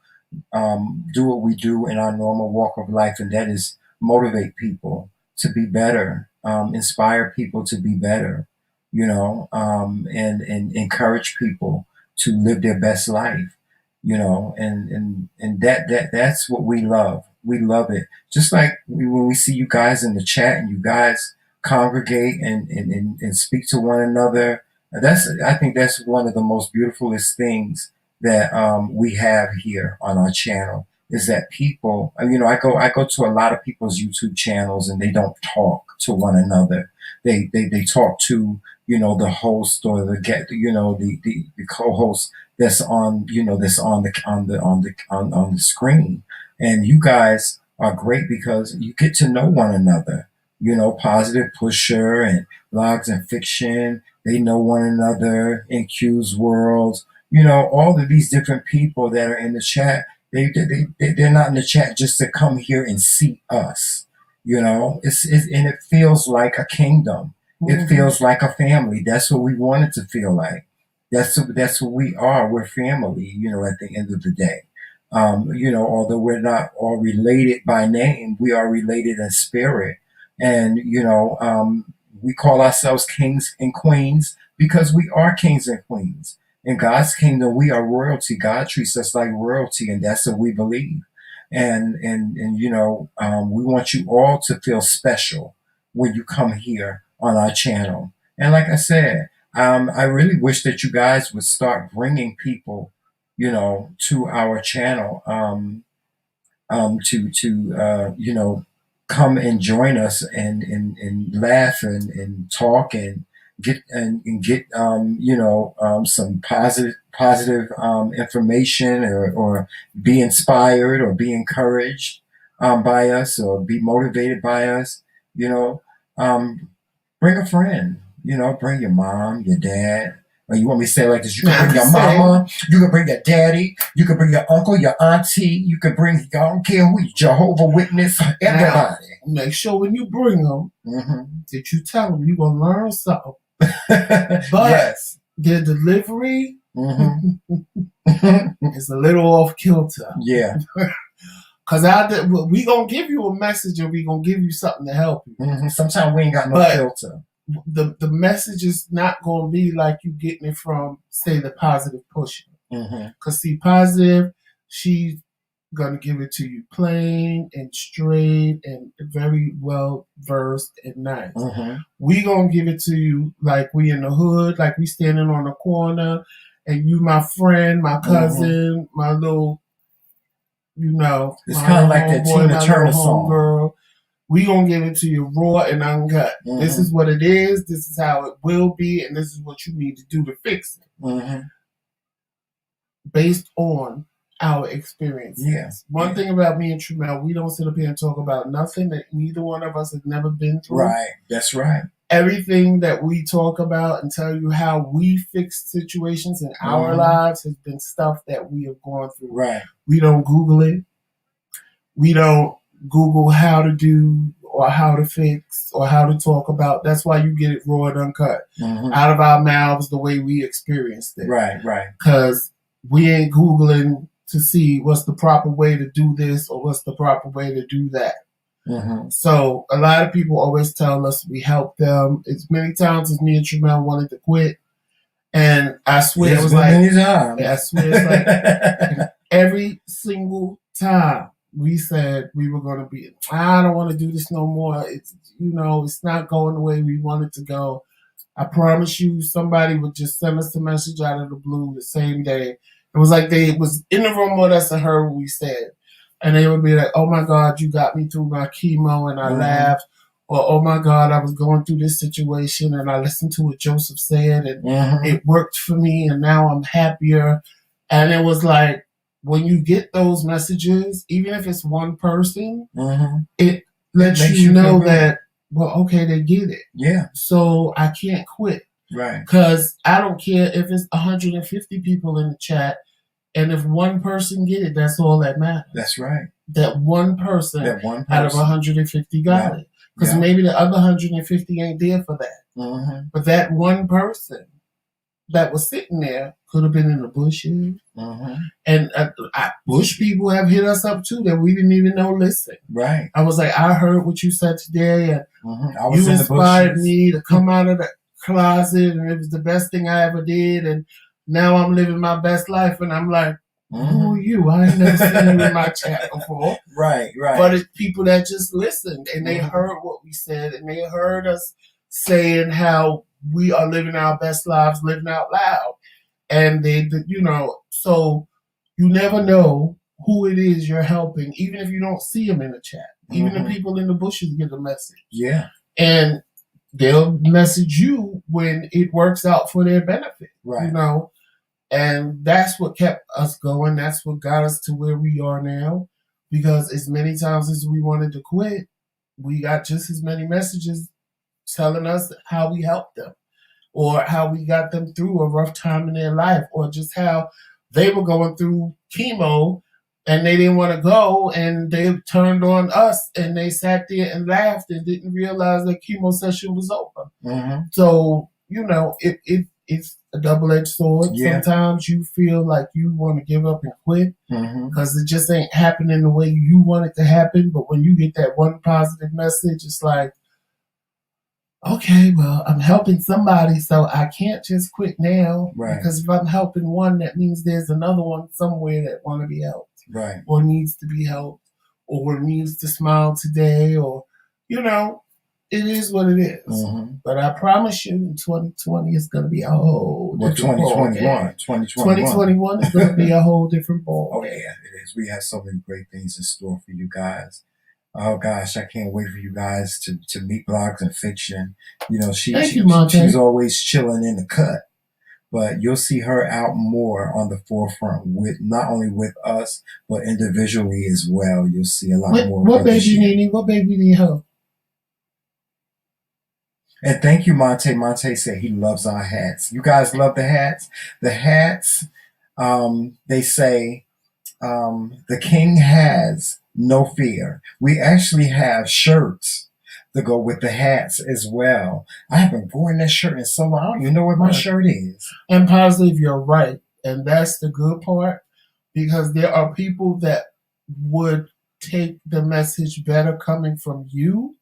do what we do in our normal walk of life, and that is motivate people to be better, inspire people to be better, and encourage people to live their best life, and that's what we love. We love it. Just like when we see you guys in the chat and you guys congregate and speak to one another. I think that's one of the most beautifulest things that we have here on our channel, is that people, I go to a lot of people's YouTube channels and they don't talk to one another. They talk to, the host or the co-host that's on, that's on the screen. And you guys are great because you get to know one another. Positive Pusher and Blogs and Fiction, they know one another in Q's world. All of these different people that are in the chat, they're not in the chat just to come here and see us. And it feels like a kingdom. It feels like a family. That's what we want it to feel like. That's what we are. We're family, at the end of the day. Although we're not all related by name, we are related in spirit. And, we call ourselves kings and queens because we are kings and queens. In God's kingdom, we are royalty. God treats us like royalty, and that's what we believe. And we want you all to feel special when you come here on our channel. And like I said, I really wish that you guys would start bringing people, to our channel, to come and join us and laugh and talk and get some positive information or be inspired or be encouraged by us or be motivated by us. Bring a friend. Bring your mom, your dad. Or you want me to say it like this? You can bring your mama, you can bring your daddy, you can bring your uncle, your auntie, you can bring, I don't care who, Jehovah Witness, everybody. Now, make sure when you bring them, that you tell them you're going to learn something. But their delivery is a little off kilter. Yeah. Because we going to give you a message and we going to give you something to help you. Sometimes we ain't got no filter. The message is not going to be like you getting it from, say, the Positive Pusher. Because see, Positive, she's going to give it to you plain and straight and very well versed and nice. We going to give it to you like we in the hood, like we standing on the corner, and you my friend, my cousin, my little, it's kind of like that Tina Turner song. Girl. We gonna give it to you raw and uncut. This is what it is. This is how it will be, and this is what you need to do to fix it. based on our experiences. Yeah. One thing about me and Tremel, we don't sit up here and talk about nothing that neither one of us has never been through. Right. That's right. Everything that we talk about and tell you how we fix situations in our lives has been stuff that we have gone through. Right. We don't Google it. We don't Google how to do or how to fix or how to talk about. That's why you get it raw and uncut out of our mouths the way we experienced it. Right, right. Because we ain't Googling to see what's the proper way to do this or what's the proper way to do that. So a lot of people always tell us we help them. As many times as me and Tremel wanted to quit. And I swear it was like, I swear it's like every single time we said we were going to be, I don't want to do this no more. It's, it's not going the way we want it to go. I promise you somebody would just send us a message out of the blue the same day. It was like they was in the room with us and heard what we said. And they would be like, oh my God, you got me through my chemo, and I laughed. Or, oh my God, I was going through this situation and I listened to what Joseph said and it worked for me and now I'm happier. And it was like, when you get those messages, even if it's one person, it lets you know that, well, okay, they get it. Yeah. So I can't quit. Right. Because I don't care if it's 150 people in the chat, and if one person get it, that's all that matters. That's right. That one person out of 150 got it. Because maybe the other 150 ain't there for that. But that one person that was sitting there could have been in the bushes. And bush people have hit us up too that we didn't even know listen. Right. I was like, I heard what you said today, and you inspired me to come out of the closet, and it was the best thing I ever did, and now I'm living my best life. And I'm like, who are you? I ain't never seen you in my chat before. Right, right. But it's people that just listened, and they heard what we said, and they heard us saying how we are living our best lives, living out loud. And so you never know who it is you're helping, even if you don't see them in the chat. Even the people in the bushes get a message. Yeah. And they'll message you when it works out for their benefit. Right. And that's what kept us going. That's what got us to where we are now. Because as many times as we wanted to quit, we got just as many messages telling us how we helped them, or how we got them through a rough time in their life, or just how they were going through chemo and they didn't want to go, and they turned on us and they sat there and laughed and didn't realize that chemo session was over. So, it's a double-edged sword. Yeah. Sometimes you feel like you want to give up and quit because it just ain't happening the way you want it to happen. But when you get that one positive message, it's like, okay, well, I'm helping somebody, so I can't just quit now. Right. Because if I'm helping one, that means there's another one somewhere that want to be helped. Right. Or needs to be helped, or needs to smile today, or, it is what it is. But I promise you, in 2020, it's going to be a whole different 2021 is going to be a whole different ball. Oh, yeah, it is. We have so many great things in store for you guys. Oh, gosh, I can't wait for you guys to meet Blogs and Fiction. She's always chilling in the cut. But you'll see her out more on the forefront, with not only with us, but individually as well. You'll see a lot more. What baby need help? And thank you, Monte. Monte said he loves our hats. You guys love the hats? The hats, they say, the king has no fear. We actually have shirts to go with the hats as well. I haven't worn that shirt in so long. I don't even know what my shirt is. And positive, you're right. And that's the good part, because there are people that would take the message better coming from you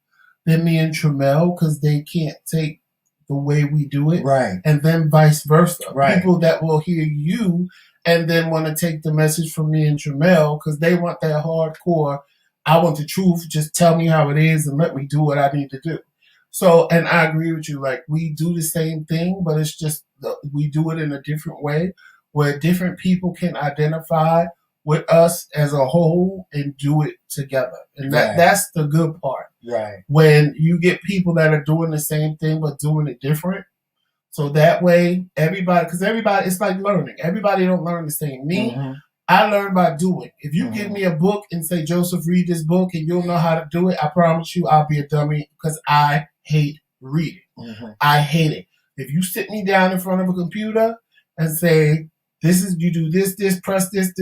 than me and Tremel, because they can't take the way we do it. Right. And then vice versa. Right. People that will hear you and then want to take the message from me and Tremel because they want that hardcore, I want the truth, just tell me how it is and let me do what I need to do. So, and I agree with you, like, we do the same thing, but it's just we do it in a different way where different people can identify with us as a whole and do it together. And that's the good part. Right. When you get people that are doing the same thing but doing it different, So that way, everybody, because everybody, it's like learning. Everybody don't learn the same. Me, I learn by doing. If you give me a book and say, Joseph, read this book, and you'll know how to do it, I promise you I'll be a dummy because I hate reading. I hate it. If you sit me down in front of a computer and say, this is, you do this, press this,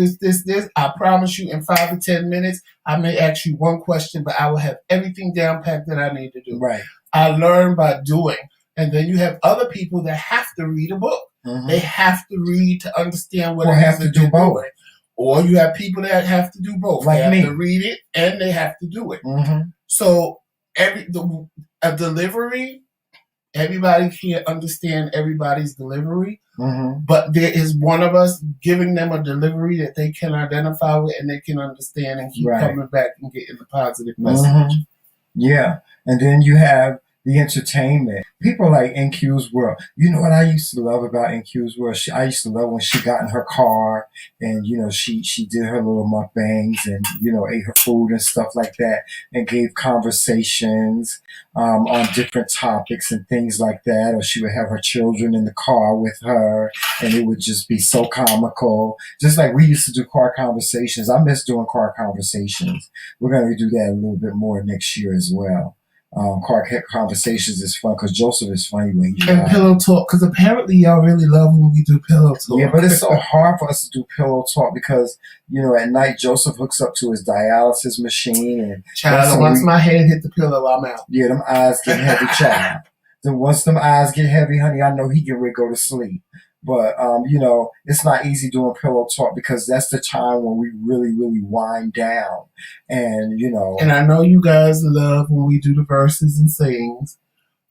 I promise you in 5 to 10 minutes, I may ask you one question, but I will have everything down packed that I need to do. Right. I learn by doing. And then you have other people that have to read a book. They have to read to understand what or it have is to that do they're both. doing. Or you have people that have to do both. Like they have me. to read it and they have to do it. So a delivery, everybody can't understand everybody's delivery. But there is one of us giving them a delivery that they can identify with and they can understand and keep coming back and getting the positive message. Yeah. And then you have the entertainment. People like NQ's World. You know what I used to love about NQ's World? I used to love when she got in her car and, you know, she did her little mukbangs and, you know, ate her food and stuff like that and gave conversations on different topics and things like that. Or she would have her children in the car with her and it would just be so comical. Just like we used to do car conversations. I miss doing car conversations. We're going to do that a little bit more next year as well. Car conversations is fun because Joseph is funny when he and pillow talk, because apparently y'all really love when we do pillow talk. Yeah, but it's so hard for us to do pillow talk because, you know, at night Joseph hooks up to his dialysis machine and child, once my head hit the pillow, I'm out. Yeah, them eyes get heavy, child. Then once them eyes get heavy, honey, I know he get ready to go to sleep. But, you know, it's not easy doing pillow talk because that's the time when we really, really wind down. And, you know. And I know you guys love when we do the verses and sings,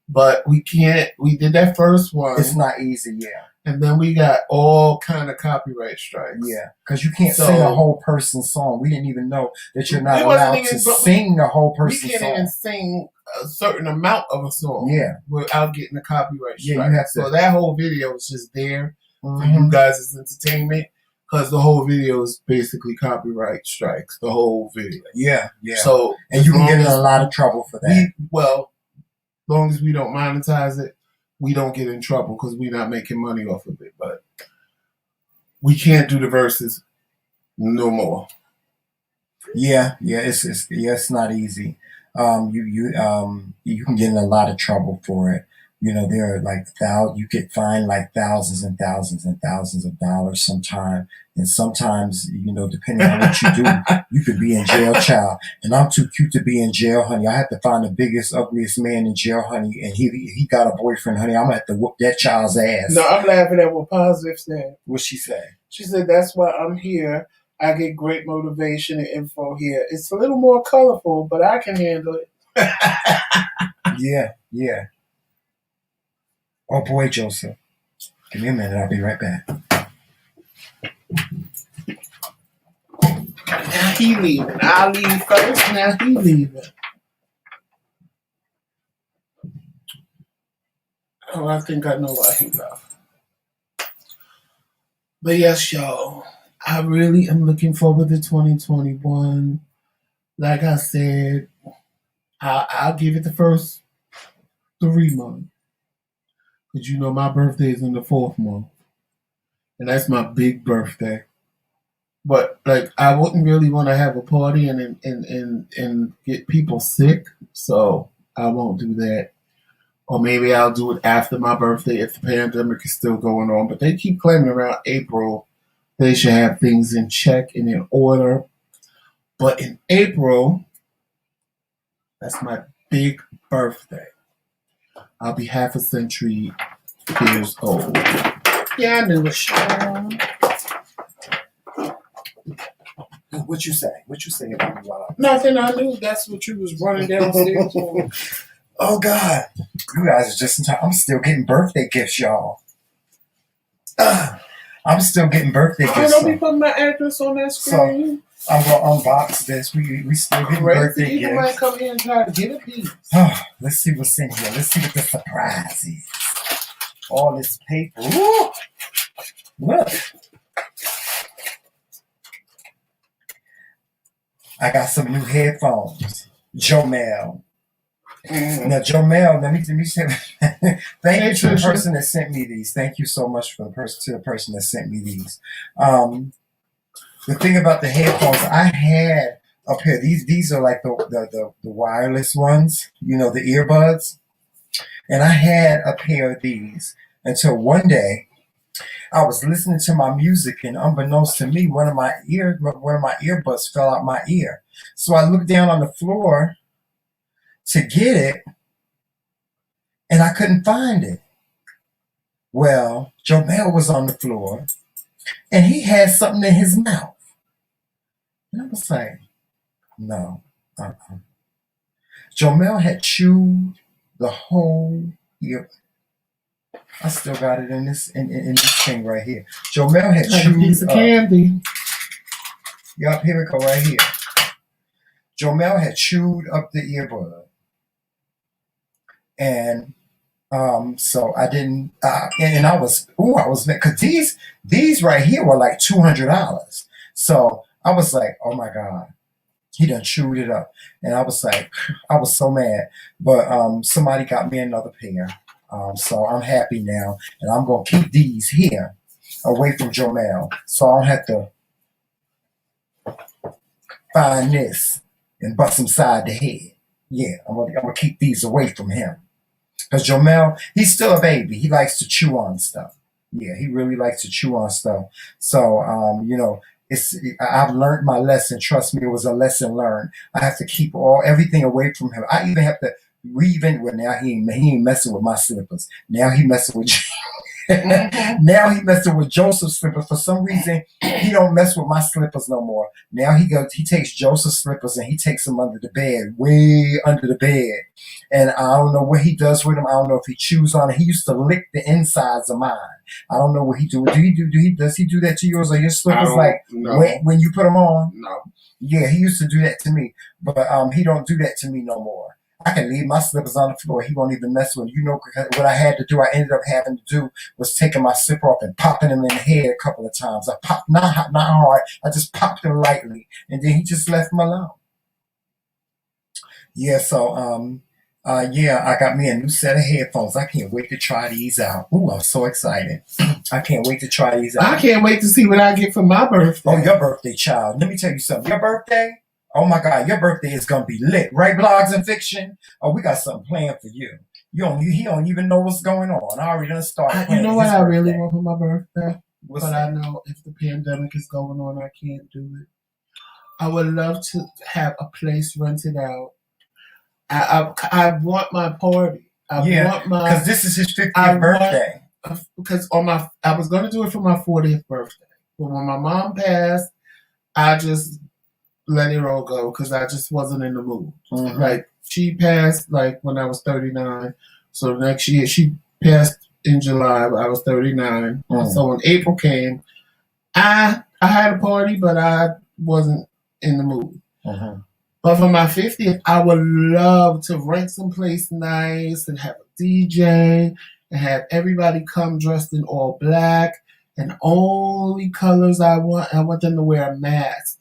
but we can't. We did that first one. It's not easy, yeah. And then we got all kind of copyright strikes. Yeah, because you can't sing a whole person's song. We didn't even know that you're not allowed to sing a whole person's song. We can't even sing a certain amount of a song. Yeah, without getting a copyright strike. Yeah, you have to. So that whole video is just there for you guys as entertainment because the whole video is basically copyright strikes. The whole video. Yeah, yeah. So and you can get in a lot of trouble for that. As long as we don't monetize it, we don't get in trouble because we're not making money off of it. But we can't do the verses no more. Yeah, it's not easy. You can get in a lot of trouble for it. You know, there are like you get fined like thousands and thousands and thousands of dollars sometimes. And sometimes, you know, depending on what you do, you could be in jail, child. And I'm too cute to be in jail, honey. I have to find the biggest, ugliest man in jail, honey. And he got a boyfriend, honey. I'm going to have to whoop that child's ass. No, I'm laughing at what Positive said. What'd she say? She said, that's why I'm here. I get great motivation and info here. It's a little more colorful, but I can handle it. Yeah. Oh, boy, Joseph. Give me a minute. I'll be right back. Now he leaving. I'll leave first. Now he leaving. Oh, I think I know why he left. But yes, y'all. I really am looking forward to 2021. Like I said, I'll give it the first 3 months. Because you know my birthday is in the 4th month. And that's my big birthday. But like I wouldn't really want to have a party and get people sick. So I won't do that. Or maybe I'll do it after my birthday if the pandemic is still going on. But they keep claiming around April they should have things in check and in order. But in April, that's my big birthday. I'll be half a century years old. Yeah, I knew it, Sean. What you say? What you say about me? Nothing. I knew that's what you was running downstairs for. Oh, God. You guys are just in time. I'm still getting birthday gifts, y'all. I'm still getting birthday gifts. I don't be putting my address on that screen. So I'm going to unbox this. We still getting birthday gifts. You might come here and try to get a piece. Oh, let's see what's in here. Let's see what the surprise is. All this paper. Ooh. Look. I got some new headphones. Jomel. Now, Jomel, let me say thank Hey, you to the Trisha. person that sent me these. Thank you so much for the person that sent me these. The thing about the headphones, I had up here. These are like the wireless ones, you know, the earbuds. And I had a pair of these until one day I was listening to my music, and unbeknownst to me, one of my earbuds fell out my ear. So I looked down on the floor to get it, and I couldn't find it. Well, Jomel was on the floor, and he had something in his mouth, and I was like, "No, Jomel had chewed the whole ear. I still got it in this thing right here. Jomel had Like a piece chewed of candy. Yup, here we go right here. Jomel had chewed up the earbud. And so I didn't and I was because these right here were like $200. So I was like, oh my God, he done chewed it up. And I was like, I was so mad. But somebody got me another pair. So I'm happy now. And I'm gonna keep these here away from Jomel. So I don't have to find this and bust him side the head. Yeah, I'm gonna keep these away from him. Because Jomel, he's still a baby. He likes to chew on stuff. Yeah, he really likes to chew on stuff. So, you know, I've learned my lesson. Trust me, it was a lesson learned. I have to keep everything away from him. I even have to well, now he ain't messing with my slippers. Now he messing with now he messing with Joseph's slippers. For some reason, he don't mess with my slippers no more. Now he takes Joseph's slippers and he takes them under the bed, way under the bed. And I don't know what he does with them. I don't know if he chews on it. He used to lick the insides of mine. I don't know what he do. Does he do that to yours or your slippers? Like when you put them on? No. Yeah, he used to do that to me, but he don't do that to me no more. I can leave my slippers on the floor. He won't even mess with them. You know what I had to do? I ended up having to do was taking my slipper off and popping him in the head a couple of times. I popped not hard. I just popped him lightly, and then he just left him alone. Yeah. So yeah, I got me a new set of headphones. I can't wait to try these out. Ooh, I'm so excited. I can't wait to try these out. I can't wait to see what I get for my birthday. Oh, your birthday, child. Let me tell you something. Your birthday? Oh my God, your birthday is gonna be lit, right? Blogs and fiction. Oh, we got something planned for you. He don't even know what's going on. I already done started. You know what I really want for my birthday? What's but that? I know if the pandemic is going on, I can't do it. I would love to have a place rented out. I want my party. Because this is his 50th birthday. Because I was going to do it for my 40th birthday, but when my mom passed, I just let it all go because I just wasn't in the mood. Mm-hmm. Like she passed like when I was 39, so next year she passed in July. I was 39, so when April came, I had a party, but I wasn't in the mood. Mm-hmm. But for my 50th, I would love to rent someplace nice and have a DJ and have everybody come dressed in all black. And only colors I want them to wear a mask.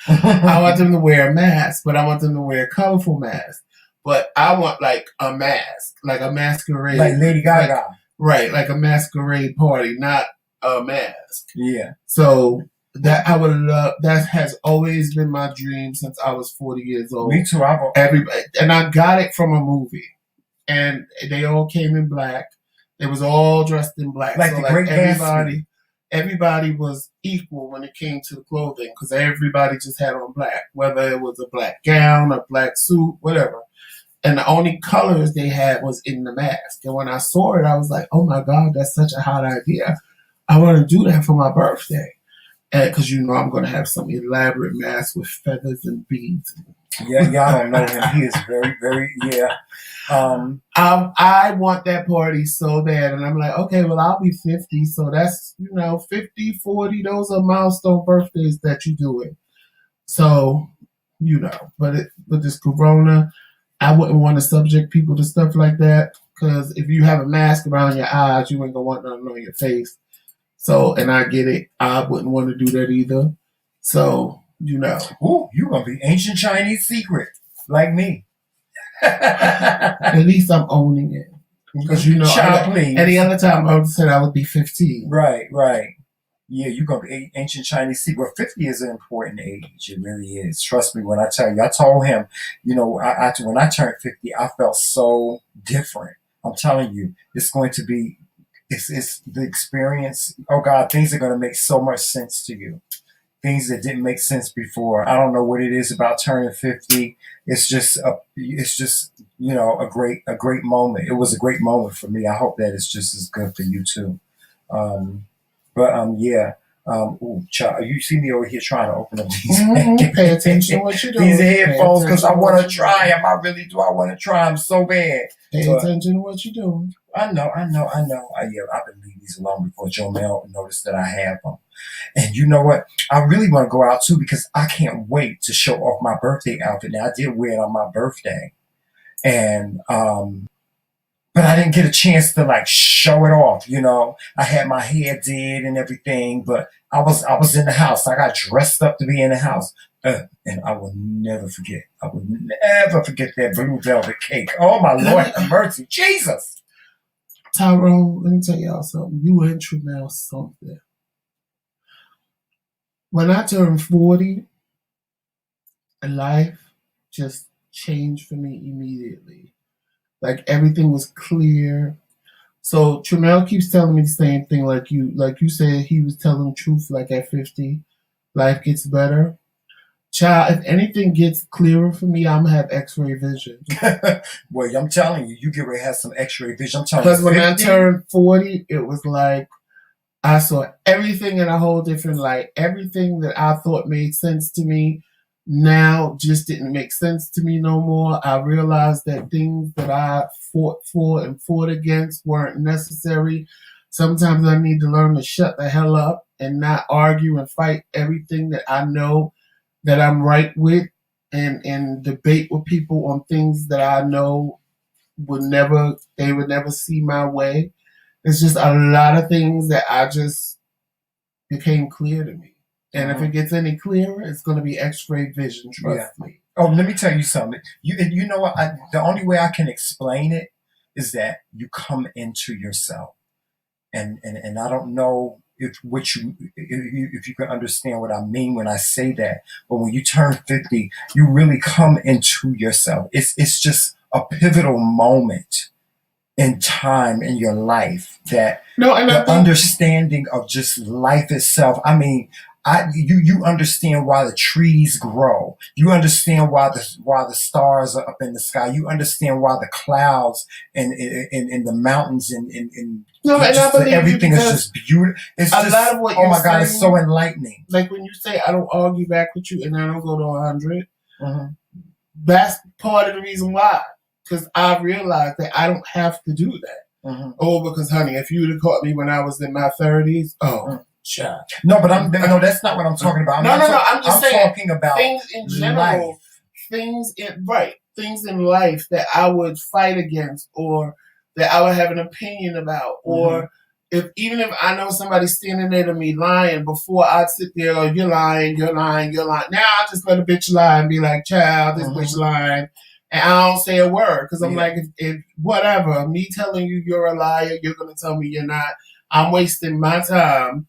I want them to wear a mask, but I want them to wear a colorful mask. But I want like a mask, like a masquerade. Like Lady Gaga. Right, like a masquerade party, not a mask. Yeah. So that I would love. That has always been my dream since I was 40 years old. Me too. Everybody, and I got it from a movie, and they all came in black. They was all dressed in black. Like so the like Great Gatsby. Everybody was equal when it came to the clothing because everybody just had on black, whether it was a black gown, a black suit, whatever. And the only colors they had was in the mask. And when I saw it, I was like, oh my God, that's such a hot idea. I want to do that for my birthday. Because you know I'm going to have some elaborate mask with feathers and beads. Yeah, y'all don't know him. He is very, very, yeah. I want that party so bad. And I'm like, okay, well, I'll be 50. So that's, 50, 40. Those are milestone birthdays that you do it. So, but this corona, I wouldn't want to subject people to stuff like that. Because if you have a mask around your eyes, you ain't going to want nothing on your face. So, and I get it. I wouldn't want to do that either. So, Ooh, you're going to be ancient Chinese secret, like me. At least I'm owning it. Because Child, please. any other time I would have said I would be 15. Right. Yeah, you're going to be ancient Chinese. See, but 50 is an important age. It really is. Trust me when I tell you. I told him, when I turned 50, I felt so different. I'm telling you, it's going to be, it's the experience. Oh, God, things are going to make so much sense to you. Things that didn't make sense before. I don't know what it is about turning 50. It's just a great moment. It was a great moment for me. I hope that it's just as good for you too. Yeah. Child, you see me over here trying to open up these Pay attention to what you're doing. These headphones because I want to try them. I really do. I want to try them so bad. Pay attention to what you're doing. I know. I've been leaving these alone before Joe Mel noticed that I have them. And you know what? I really want to go out too because I can't wait to show off my birthday outfit. Now I did wear it on my birthday, and but I didn't get a chance to like show it off. I had my hair did and everything, but I was in the house. I got dressed up to be in the house, and I will never forget. I will never forget that blue velvet cake. Oh my Lord, have mercy, Jesus! Tyrone, let me tell y'all something. You and Tremel something. When I turned 40, life just changed for me immediately. Like everything was clear. So Tremel keeps telling me the same thing like you said he was telling the truth like at 50. Life gets better. Child, if anything gets clearer for me, I'm gonna have X-ray vision. Well, I'm telling you, you get ready to have some X-ray vision. I'm telling you. Because when I turned 40, it was like I saw everything in a whole different light. Everything that I thought made sense to me now just didn't make sense to me no more. I realized that things that I fought for and fought against weren't necessary. Sometimes I need to learn to shut the hell up and not argue and fight everything that I know that I'm right with and debate with people on things that I know would never see my way. It's just a lot of things that I just became clear to me. And if it gets any clearer, it's going to be X-ray vision. Trust me. Oh, let me tell you something. You know what? The only way I can explain it is that you come into yourself, and I don't know if you can understand what I mean when I say that. But when you turn 50, you really come into yourself. It's just a pivotal moment in time in your life that the understanding of just life itself. I mean, you understand why the trees grow. You understand why the stars are up in the sky. You understand why the clouds and the mountains and everything is just beautiful. It's just, lot of what oh my God, it's so enlightening. Like when you say I don't argue back with you and I don't go to 100, that's part of the reason why. Because I realized that I don't have to do that. Oh, because honey, if you would have caught me when I was in my 30s, child. No, but that's not what I'm talking about. I'm just saying talking about things in general, life. things in life that I would fight against or that I would have an opinion about, or even if I know somebody's standing there to me lying, before I'd sit there, oh, you're lying. Now I just let a bitch lie and be like, child, this bitch lying. And I don't say a word because I'm like, if whatever, me telling you you're a liar, you're going to tell me you're not. I'm wasting my time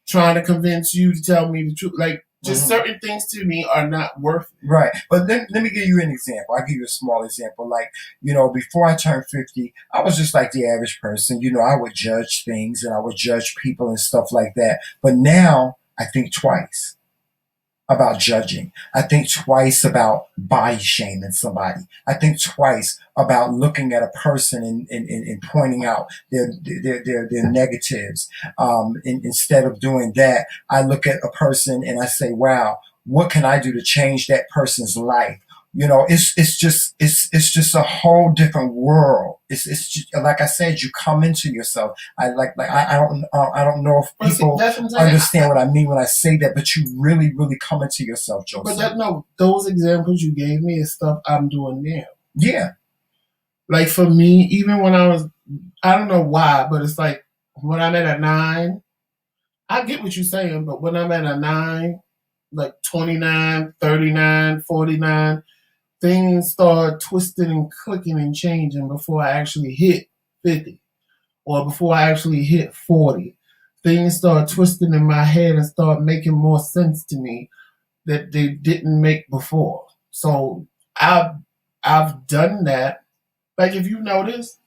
trying to convince you to tell me the truth. Like, just certain things to me are not worth it. Right. But let me give you an example. I'll give you a small example. Like, before I turned 50, I was just like the average person. I would judge things and I would judge people and stuff like that. But now I think twice about judging. I think twice about body shaming somebody. I think twice about looking at a person and pointing out their negatives. Instead of doing that, I look at a person and I say, wow, what can I do to change that person's life? It's just a whole different world. It's just, like I said, you come into yourself. I don't know if people understand what I mean when I say that, but you really, really come into yourself, Joseph. But those examples you gave me is stuff I'm doing now. Yeah. Like for me, even when I don't know why, but it's like when I'm at a 9, I get what you're saying, but when I'm at a 9, like 29, 39, 49, things start twisting and clicking and changing before I actually hit 50 or before I actually hit 40. Things start twisting in my head and start making more sense to me that they didn't make before. So I've done that. Like if you notice,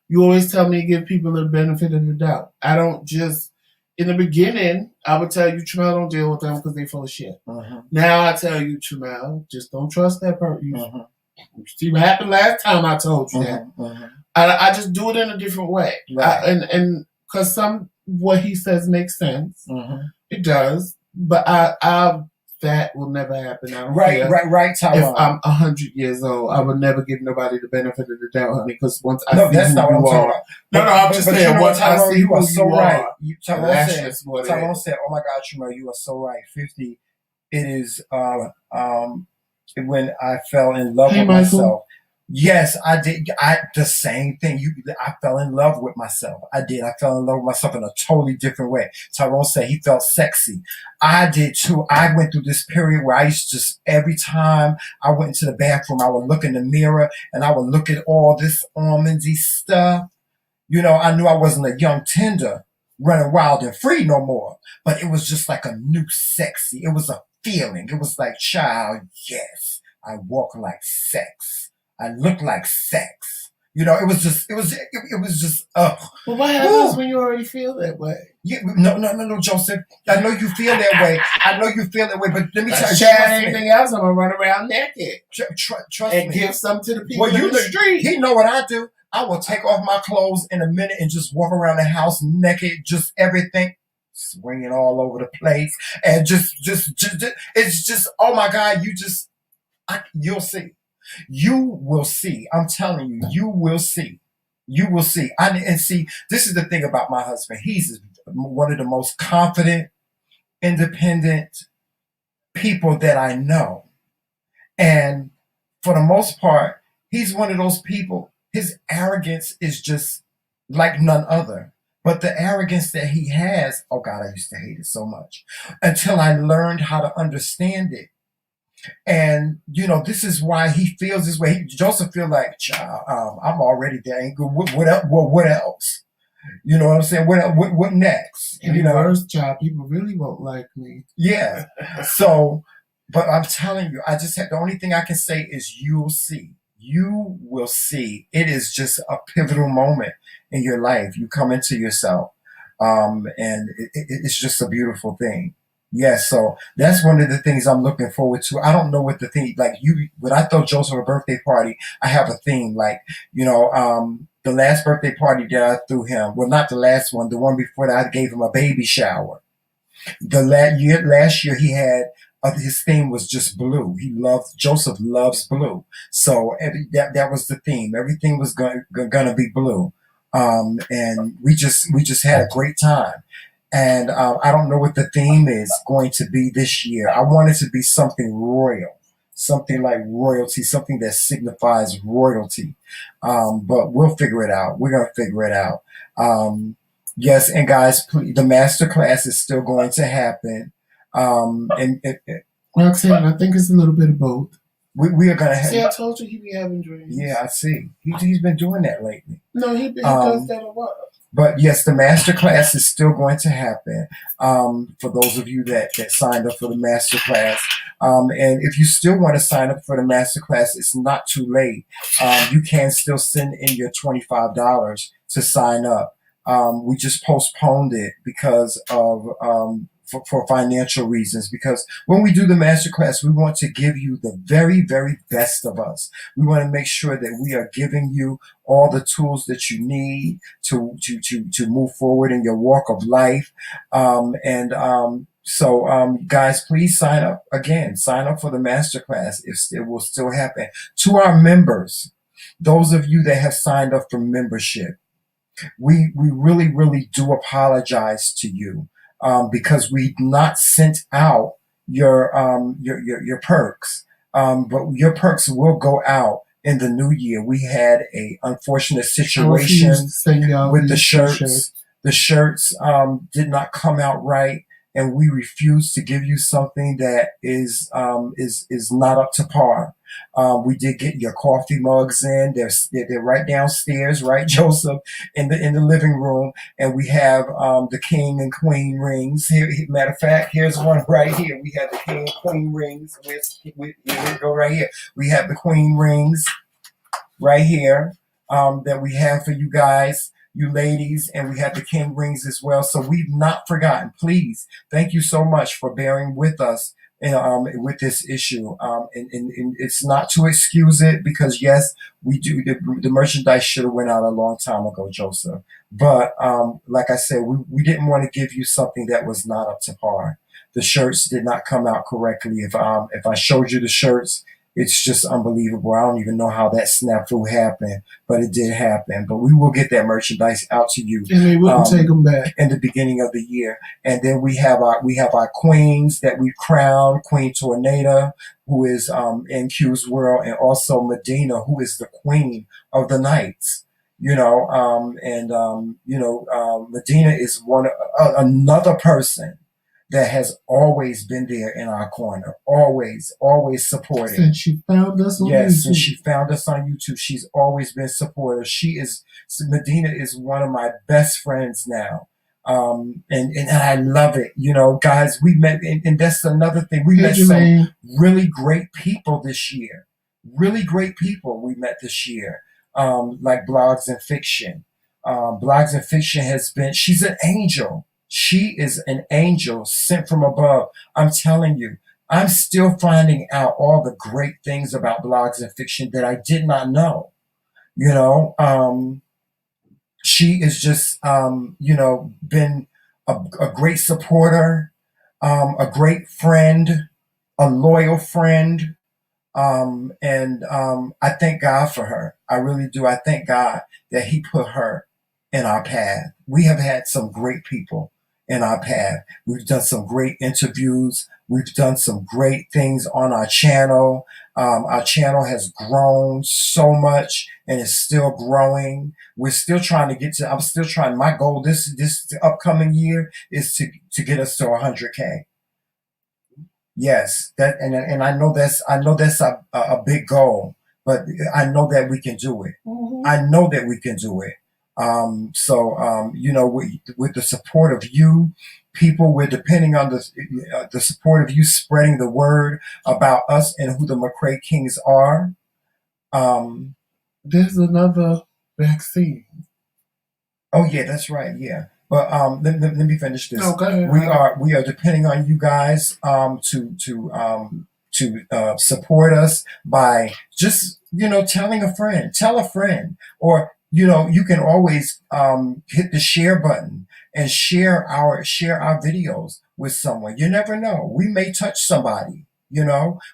you always tell me to give people the benefit of the doubt. I don't just, in the beginning, I would tell you, Tramel, don't deal with them because they full of shit. Now I tell you, Tramel, just don't trust that person. You see what happened last time I told you that. I just do it in a different way. Right. And because what he says makes sense. It does. But that will never happen. I don't care. Right, Tyrone. If I'm 100 years old, I would never give nobody the benefit of the doubt, honey, because once I see that's who not what I'm you talking are. about. No, I'm just saying, once I see you who are so you right. are, Tyrone said, oh my God, Tramel, you are so right. 50, it is when I fell in love with myself. Yes, I did. The same thing. I fell in love with myself. I did. I fell in love with myself in a totally different way. Tyrone said he felt sexy. I did too. I went through this period where I used to just, every time I went into the bathroom, I would look in the mirror and I would look at all this almondy stuff. You know, I knew I wasn't a young tender running wild and free no more, but it was just like a new sexy. It was a feeling. It was like, child, yes, I walk like sex. I look like sex. You know, it was just, ugh. Well, what happens when you already feel that way? No, Joseph. I know you feel that way. But let me tell you, share anything else, I'm going to run around naked. Trust and me. give some to the people in the street. He know what I do. I will take off my clothes in a minute and just walk around the house naked, just everything swinging all over the place. And just it's just, oh my God, you'll see. You will see. I'm telling you, you will see. You will see. And see, this is the thing about my husband. He's one of the most confident, independent people that I know. And for the most part, he's one of those people, his arrogance is just like none other. But the arrogance that he has, oh God, I used to hate it so much until I learned how to understand it. And, you know, this is why he feels this way. Joseph feel like, I'm already dang good. What else? You know what I'm saying? What next? You know, worst job, people really won't like me. Yeah. So, but I'm telling you, the only thing I can say is you'll see. You will see. It is just a pivotal moment in your life. You come into yourself. And it's just a beautiful thing. Yes, so that's one of the things I'm looking forward to. I don't know what the thing, like when I throw Joseph a birthday party, I have a theme. Like, you know, the last birthday party that I threw him, well, not the last one, the one before that, I gave him a baby shower. Last year he had, his theme was just blue. Joseph loves blue. So that was the theme. Everything was gonna be blue. And we just had a great time. And I don't know what the theme is going to be this year. I want it to be something royal, something like royalty, something that signifies royalty. But we'll figure it out. We're going to figure it out. Yes, and guys, please, the master class is still going to happen. Roxanne, I think it's a little bit of both. We are going to have... See, I told you he be having dreams. Yeah, I see. He's been doing that lately. No, he does that a lot. But yes, the master class is still going to happen for those of you that signed up for the master class. And if you still want to sign up for the master class, it's not too late. You can still send in your $25 to sign up. We just postponed it because of for financial reasons, because when we do the masterclass, we want to give you the very, very best of us. We want to make sure that we are giving you all the tools that you need to move forward in your walk of life. So guys, please sign up again. Sign up for the masterclass. It will still happen. To our members, those of you that have signed up for membership, we really, really do apologize to you. Because we've not sent out your perks, but your perks will go out in the new year. We had a unfortunate situation with the shirts. The shirts did not come out right, and we refuse to give you something that is not up to par. We did get your coffee mugs in. They're right downstairs, right, Joseph, in the living room. And we have the king and queen rings. Matter of fact, here's one right here. We have the king and queen rings. Here we go right here. We have the queen rings right here that we have for you guys, you ladies, and we have the king rings as well. So we've not forgotten. Please, thank you so much for bearing with us with this issue. And it's not to excuse it, because yes, we do. The merchandise should have went out a long time ago, Joseph. But like I said, we didn't want to give you something that was not up to par. The shirts did not come out correctly. If I showed you the shirts, it's just unbelievable. I don't even know how that snafu happened, but it did happen. But we will get that merchandise out to you. And they wouldn't take them back in the beginning of the year. And then we have our queens that we've crowned: Queen Tornado, who is in Q's world, and also Medina, who is the queen of the nights. Medina is another person that has always been there in our corner, always supporting. Since she found us on YouTube. Yes, since she found us on YouTube, she's always been supportive. Medina is one of my best friends now. And I love it. Guys, we met, and that's another thing. We met some really great people this year. Really great people we met this year. Like Blogs and Fiction. Blogs and Fiction she's an angel. She is an angel sent from above. I'm telling you, I'm still finding out all the great things about Blogs and Fiction that I did not know. She is just, been a great supporter, a great friend, a loyal friend. And I thank God for her. I really do. I thank God that He put her in our path. We have had some great people in our path. We've done some great interviews. We've done some great things on our channel. Our channel has grown so much and is still growing. We're still trying to I'm still trying. My goal this upcoming year is to get us to 100K. Yes, and I know that's a big goal, but I know that we can do it. Mm-hmm. I know that we can do it. With the support of you people, we're depending on the support of you spreading the word about us and who the McRae Kingz are. There's another vaccine. Oh yeah, that's right. Yeah. But let me finish this. No, go ahead. We are depending on you guys to support us by just telling a friend, tell a friend, or you can always hit the share button and share our videos with someone. You never know. We may touch somebody.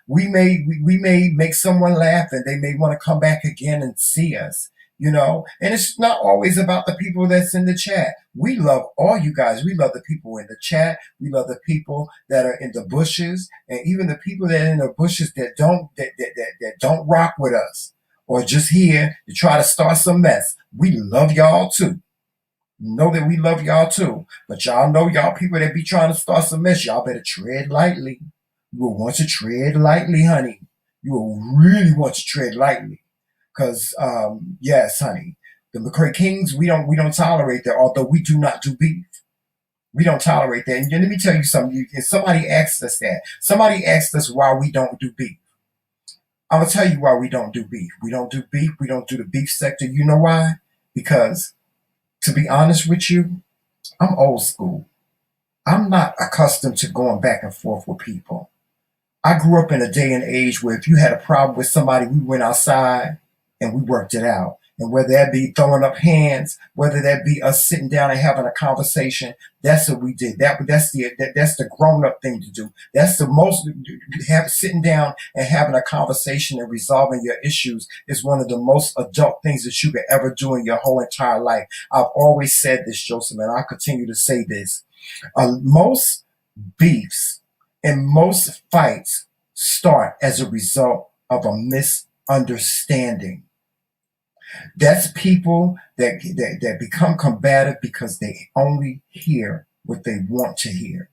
We may make someone laugh, and they may want to come back again and see us. And it's not always about the people that's in the chat. We love all you guys. We love the people in the chat. We love the people that are in the bushes, and even the people that are in the bushes that don't rock with us, or just here to try to start some mess. We love y'all too. Know that we love y'all too. But y'all know y'all people that be trying to start some mess, y'all better tread lightly. You will want to tread lightly, honey. You will really want to tread lightly. Because, yes, honey, the McRae Kingz, we don't tolerate that, although we do not do beef. We don't tolerate that. And let me tell you something. Somebody asked us that. Somebody asked us why we don't do beef. I'm going to tell you why we don't do beef. We don't do beef. We don't do the beef sector. You know why? Because, to be honest with you, I'm old school. I'm not accustomed to going back and forth with people. I grew up in a day and age where if you had a problem with somebody, we went outside and we worked it out. And whether that be throwing up hands, whether that be us sitting down and having a conversation, that's what we did. That's the grown-up thing to do. That's the most, sitting down and having a conversation and resolving your issues is one of the most adult things that you could ever do in your whole entire life. I've always said this, Joseph, and I'll continue to say this. Most beefs and most fights start as a result of a misunderstanding. That's people that become combative because they only hear what they want to hear.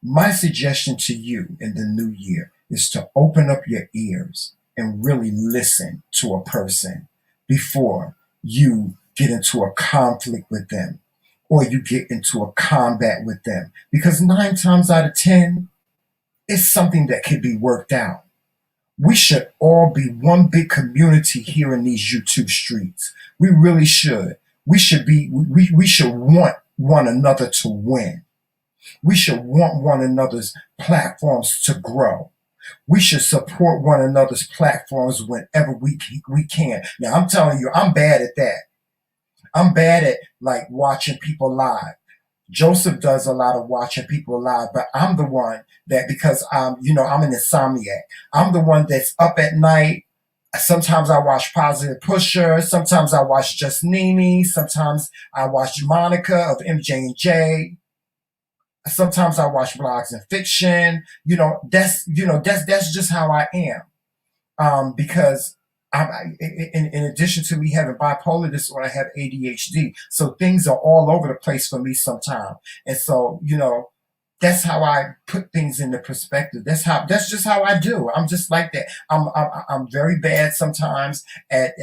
My suggestion to you in the new year is to open up your ears and really listen to a person before you get into a conflict with them or you get into a combat with them. Because 9 times out of 10, it's something that can be worked out. We should all be one big community here in these YouTube streets. We really should. We should want one another to win. We should want one another's platforms to grow. We should support one another's platforms whenever we can. Now, I'm telling you, I'm bad at that. I'm bad at like watching people live. Joseph does a lot of watching people live, but I'm the one that, because I'm an insomniac. I'm the one that's up at night. Sometimes I watch Positive Pusher. Sometimes I watch Just Nene. Sometimes I watch Monica of MJ&J. Sometimes I watch blogs and fiction. That's just how I am. Because in addition to me having bipolar disorder, I have ADHD. So things are all over the place for me sometimes. And so, that's how I put things into perspective. That's just how I do. I'm just like that. I'm very bad sometimes at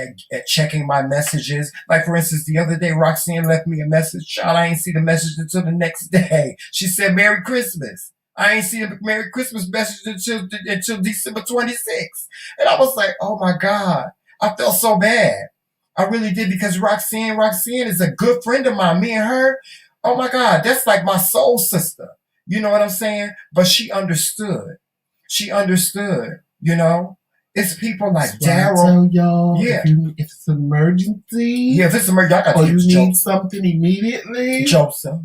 checking my messages. Like, for instance, the other day, Roxanne left me a message. Child, I ain't see the message until the next day. She said, "Merry Christmas." I ain't see a Merry Christmas message until December 26th. And I was like, oh my God, I felt so bad. I really did, because Roxanne is a good friend of mine. Me and her, oh my God, that's like my soul sister. You know what I'm saying? But she understood. It's people like Daryl. Tell y'all, Yeah. if it's an emergency, Yeah, if it's emergency, I got or to you get need something immediately, Joseph.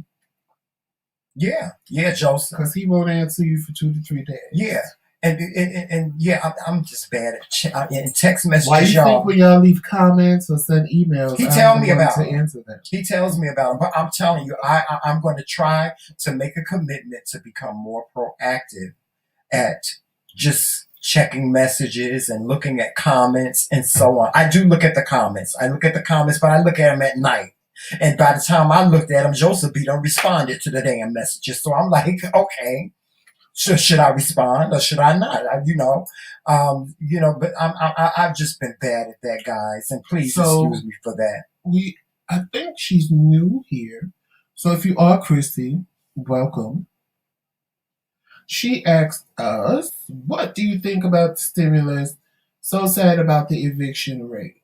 Yeah, Joseph. Because he won't answer you for 2 to 3 days. Yeah. And yeah, I'm just bad at in text messages. Why do you y'all, think when y'all leave comments or send emails, he tell me about to them. answer them? He tells me about them, but I'm telling you, I'm going to try to make a commitment to become more proactive at just checking messages and looking at comments and so on. I do look at the comments. But I look at them at night. And by the time I looked at them, Joseph B done responded to the damn messages. So I'm like, okay. Should I respond or should I not? But I've just been bad at that, guys, and please excuse me for that. I think she's new here, so if you are Chrissy, welcome. She asked us, "What do you think about the stimulus? So sad about the eviction rate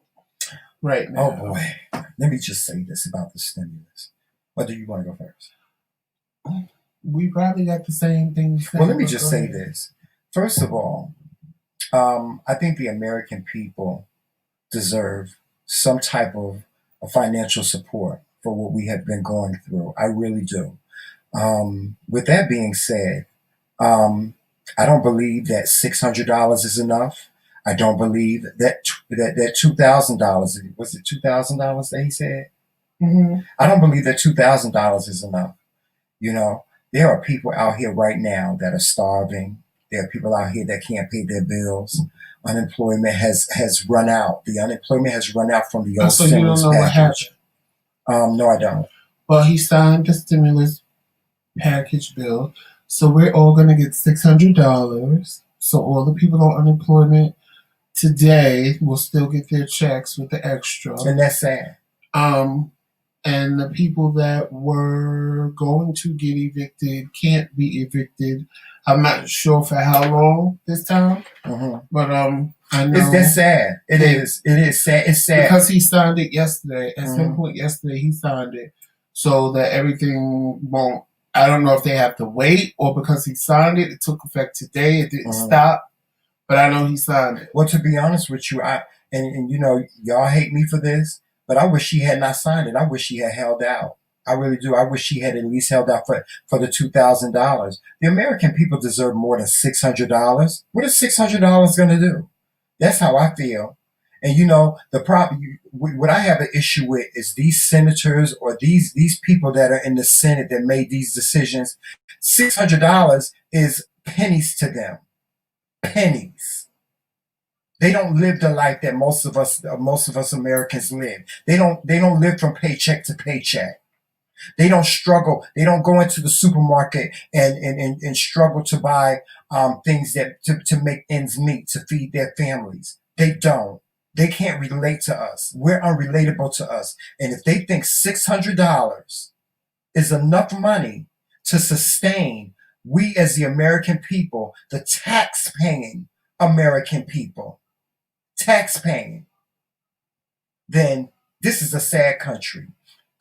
right now." Oh boy, let me just say this about the stimulus. Or do you want to go first? We probably got the same thing. Well, let me just say this. First of all, I think the American people deserve some type of financial support for what we have been going through. I really do. With that being said, I don't believe that $600 is enough. I don't believe that $2,000, was it $2,000 that he said? Mm-hmm. I don't believe that $2,000 is enough. There are people out here right now that are starving. There are people out here that can't pay their bills. Unemployment has run out. The unemployment has run out from the old stimulus package. No, I don't. Well, he signed the stimulus package bill, so we're all going to get $600. So all the people on unemployment today will still get their checks with the extra. And that's sad. And the people that were going to get evicted can't be evicted. I'm not sure for how long this time, but I know that's sad. It is sad. It's sad because he signed it yesterday. At some point yesterday, he signed it so that everything won't. I don't know if they have to wait or because he signed it. It took effect today. It didn't stop, but I know he signed it. Well, to be honest with you, y'all hate me for this. But I wish he had not signed it. I wish he had held out. I really do. I wish he had at least held out for the $2,000. The American people deserve more than $600. What is $600 going to do? That's how I feel. And the problem, what I have an issue with is these senators or these people that are in the Senate that made these decisions. $600 is pennies to them. Pennies. They don't live the life that most of us Americans live. They don't live from paycheck to paycheck. They don't struggle. They don't go into the supermarket and struggle to buy things that to make ends meet, to feed their families. They don't. They can't relate to us. We're unrelatable to us. And if they think $600 is enough money to sustain we as the American people, the tax-paying American people, tax-paying, then this is a sad country.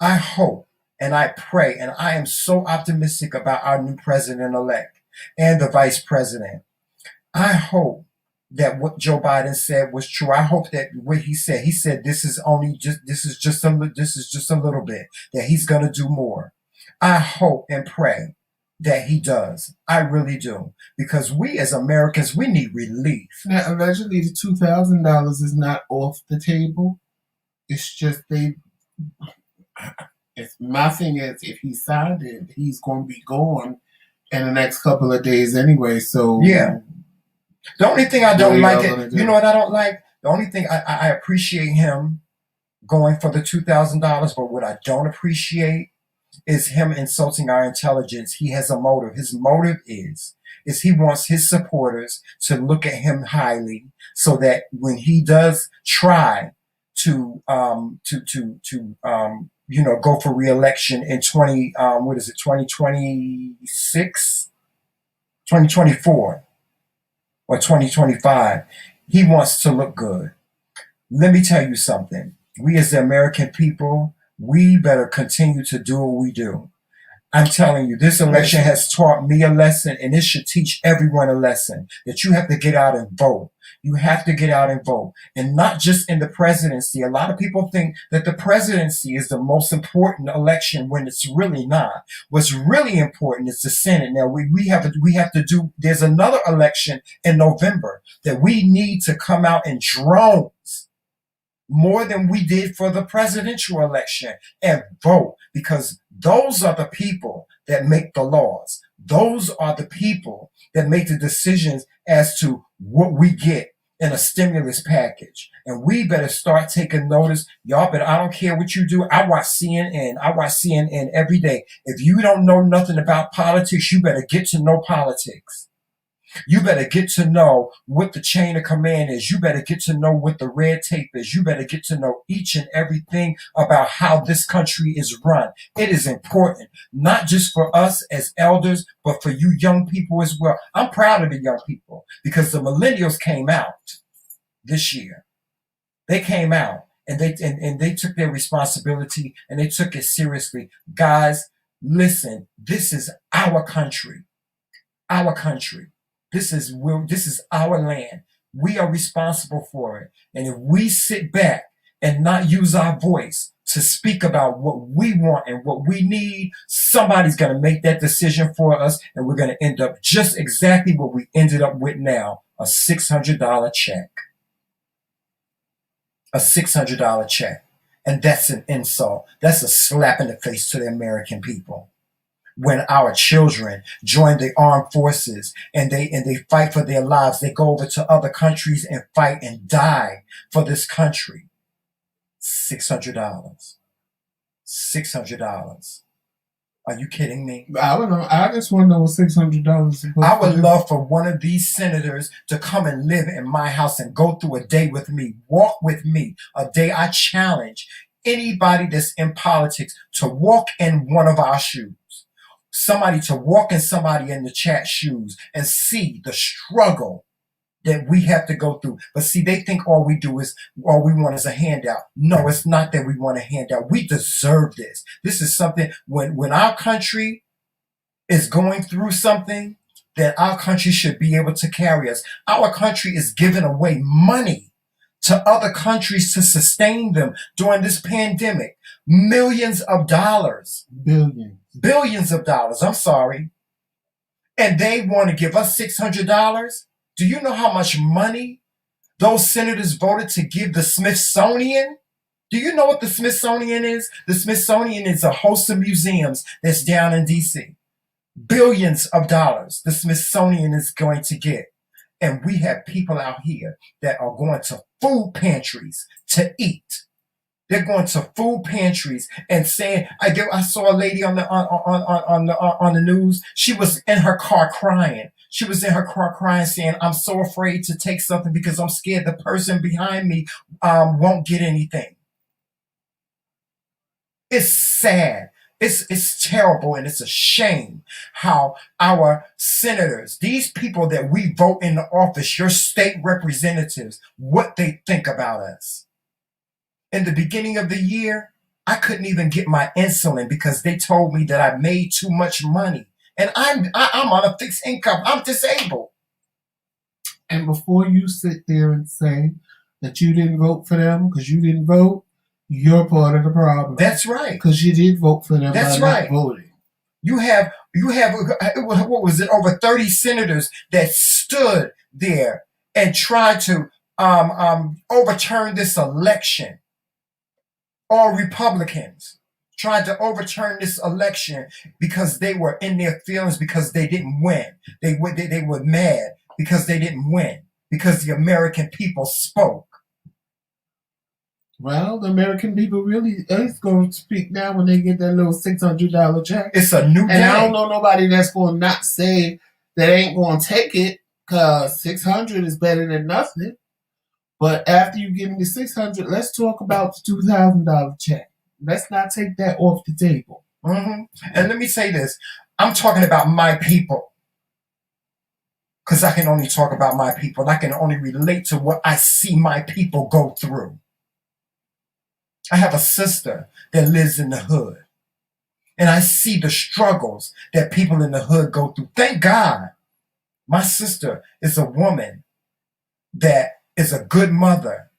I hope and I pray, and I am so optimistic about our new president-elect and the vice president. I hope that what Joe Biden said was true. I hope that what he said this is just a little bit, that he's going to do more. I hope and pray that he does. I really do. Because we as Americans, we need relief. Now, allegedly, the $2,000 is not off the table. It's just my thing is, if he signed it, he's going to be gone in the next couple of days anyway. So yeah. The only thing I don't like, you know what I don't like? The only thing I appreciate him going for the $2,000, but what I don't appreciate is him insulting our intelligence. He has a motive. His motive is he wants his supporters to look at him highly, so that when he does try to go for re-election in 2026, 2024, or 2025, he wants to look good. Let me tell you something. We as the American people, we better continue to do what we do. I'm telling you, this election has taught me a lesson, and it should teach everyone a lesson, that you have to get out and vote. You have to get out and vote. And not just in the presidency. A lot of people think that the presidency is the most important election when it's really not. What's really important is the Senate. Now, we have to do, there's another election in November that we need to come out in drones, more than we did for the presidential election, and vote, because those are the people that make the laws. Those are the people that make the decisions as to what we get in a stimulus package. And we better start taking notice. Y'all better, I don't care what you do. I watch CNN. I watch CNN every day. If you don't know nothing about politics, you better get to know politics. You better get to know what the chain of command is. You better get to know what the red tape is. You better get to know each and everything about how this country is run. It is important, not just for us as elders, but for you young people as well. I'm proud of the young people, because the millennials came out this year. They came out and they took their responsibility and they took it seriously. Guys, listen, this is our country. Our country. This is our land. We are responsible for it. And if we sit back and not use our voice to speak about what we want and what we need, somebody's going to make that decision for us, and we're going to end up just exactly what we ended up with now, a $600 check. A $600 check. And that's an insult. That's a slap in the face to the American people. When our children join the armed forces and they fight for their lives, they go over to other countries and fight and die for this country. $600. $600. Are you kidding me? I don't know. I just want to know what $600 is. I would love for one of these senators to come and live in my house and go through a day with me, walk with me, a day. I challenge anybody that's in politics to walk in one of our shoes. Somebody to walk in somebody in the chat shoes and see the struggle that we have to go through. But see, they think all we want is a handout. No, it's not that we want a handout. We deserve this. This is something, when our country is going through something, that our country should be able to carry us. Our country is giving away money to other countries to sustain them during this pandemic. Millions of dollars. Billions of dollars, I'm sorry. And they want to give us $600? Do you know how much money those senators voted to give the Smithsonian? Do you know what the Smithsonian is? The Smithsonian is a host of museums that's down in D.C. Billions of dollars the Smithsonian is going to get. And we have people out here that are going to food pantries to eat. They're going to food pantries and saying, I saw a lady on the news. She was in her car crying. She was in her car crying, saying, "I'm so afraid to take something because I'm scared the person behind me won't get anything." It's sad. It's terrible, and it's a shame how our senators, these people that we vote in the office, your state representatives, what they think about us. In the beginning of the year, I couldn't even get my insulin because they told me that I made too much money. And I'm on a fixed income. I'm disabled. And before you sit there and say that you didn't vote for them because you didn't vote, you're part of the problem. That's right. Because you did vote for them That's by right. not voting. You have what was it? Over 30 senators that stood there and tried to overturn this election. All Republicans tried to overturn this election because they were in their feelings because they didn't win. They were mad because they didn't win, because the American people spoke. Well, the American people really is going to speak now when they get that little $600 check. It's a new day. And I don't know nobody that's going to not say that ain't going to take it, because $600 is better than nothing. But after you give me the $600, let's talk about the $2,000 check. Let's not take that off the table. Mm-hmm. And let me say this. I'm talking about my people. Because I can only talk about my people. I can only relate to what I see my people go through. I have a sister that lives in the hood. And I see the struggles that people in the hood go through. Thank God my sister is a woman that is a good mother,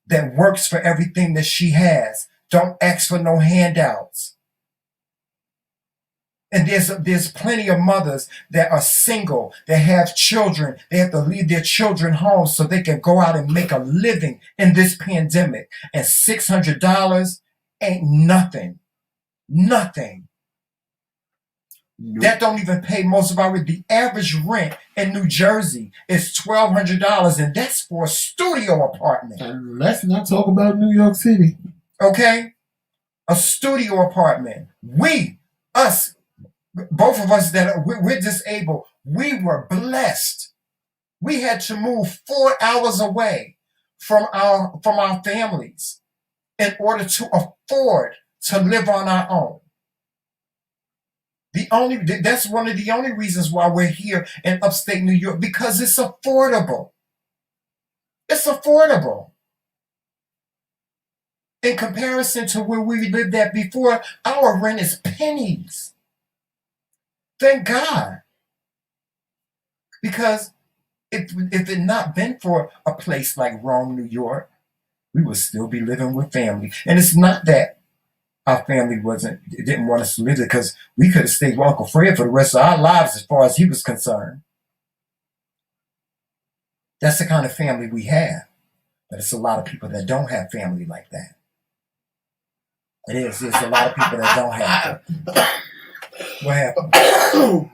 that works for everything that she has. Don't ask for no handouts. And there's plenty of mothers that are single, that have children. They have to leave their children home so they can go out and make a living in this pandemic. And $600 ain't nothing. Nothing. Nope. That don't even pay most of the average rent in New Jersey is $1,200, and that's for a studio apartment. And let's not talk about New York City. Okay? A studio apartment. Us, both of us that we're disabled, we were blessed. We had to move 4 hours away from our families in order to afford to live on our own. That's one of the only reasons why we're here in upstate New York, because it's affordable. It's affordable. In comparison to where we lived at before, our rent is pennies. Thank God. Because if it had not been for a place like Rome, New York, we would still be living with family. And it's not that our family didn't want us to live there, because we could have stayed with Uncle Fred for the rest of our lives as far as he was concerned. That's the kind of family we have. But it's a lot of people that don't have family like that. It is. There's a lot of people that don't have it. What happened?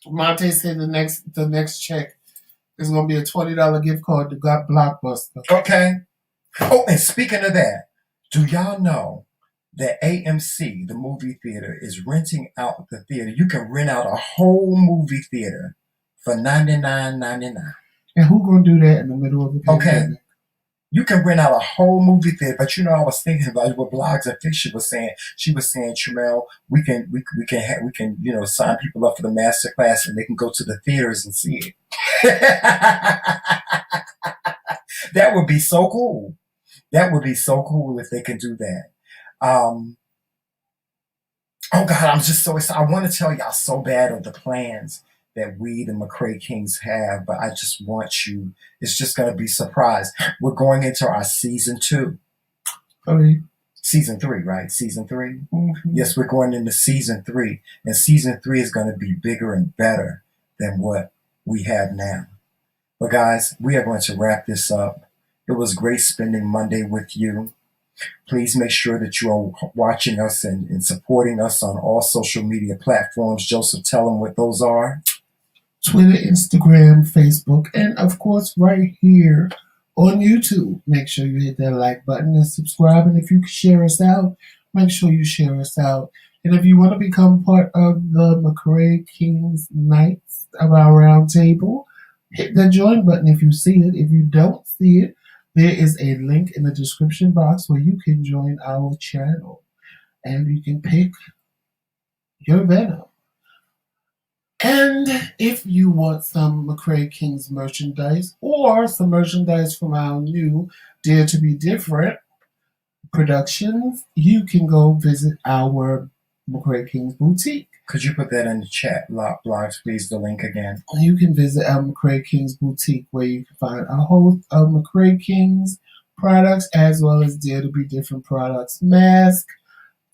Monte said the next check is going to be a $20 gift card to Got Blockbuster. Okay. Oh, and speaking of that, do y'all know that AMC, the movie theater, is renting out the theater? You can rent out a whole movie theater for $99.99. And who going to do that in the middle of the pandemic? Okay. You can rent out a whole movie theater, but I was thinking about what Blogs and Fiction was saying. She was saying, Tramel, we can sign people up for the master class and they can go to the theaters and see it. That would be so cool. That would be so cool if they can do that. Oh God, I'm just so excited. I want to tell y'all so bad of the plans that we, the McRae Kingz, have, but I just want you, it's just going to be a surprise. We're going into our season 2. Okay. Season 3, right? Season 3? Mm-hmm. Yes, we're going into season 3. And season 3 is going to be bigger and better than what we have now. But guys, we are going to wrap this up. It was great spending Monday with you. Please make sure that you are watching us and supporting us on all social media platforms. Joseph, tell them what those are. Twitter, Instagram, Facebook, and of course right here on YouTube. Make sure you hit that like button and subscribe. And if you can share us out, make sure you share us out. And if you want to become part of the McRae Kingz Nights of our round table, hit the join button if you see it. If you don't see it, there is a link in the description box where you can join our channel. And you can pick your Vemo. And if you want some McRae Kingz merchandise or some merchandise from our new Dare to Be Different productions, you can go visit our McRae Kingz Boutique. Could you put that in the chat blogs, please, the link again? You can visit our McRae Kingz Boutique where you can find a host of McRae Kingz products as well as Dare to Be Different products. Mask,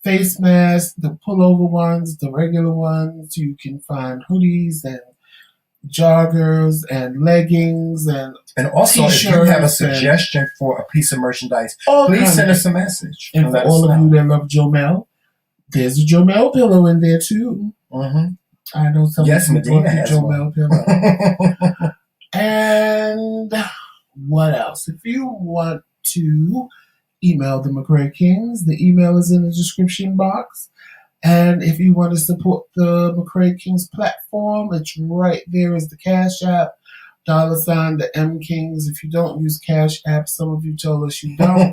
face masks, the pullover ones, the regular ones. You can find hoodies and joggers and leggings and also, if you have a t-shirts suggestion for a piece of merchandise, all please kinds send of us a message. And for let all us of know. you that love Jomel, there's a Jomel pillow in there too. Mm-hmm. I know some Yes, people Medina bought the has Jomel one. pillow. And what else? If you want to email the McRae Kingz, the email is in the description box. And if you want to support the McRae Kingz platform, it's right there is the Cash App, $ the MKingz. If you don't use Cash App, some of you told us you don't.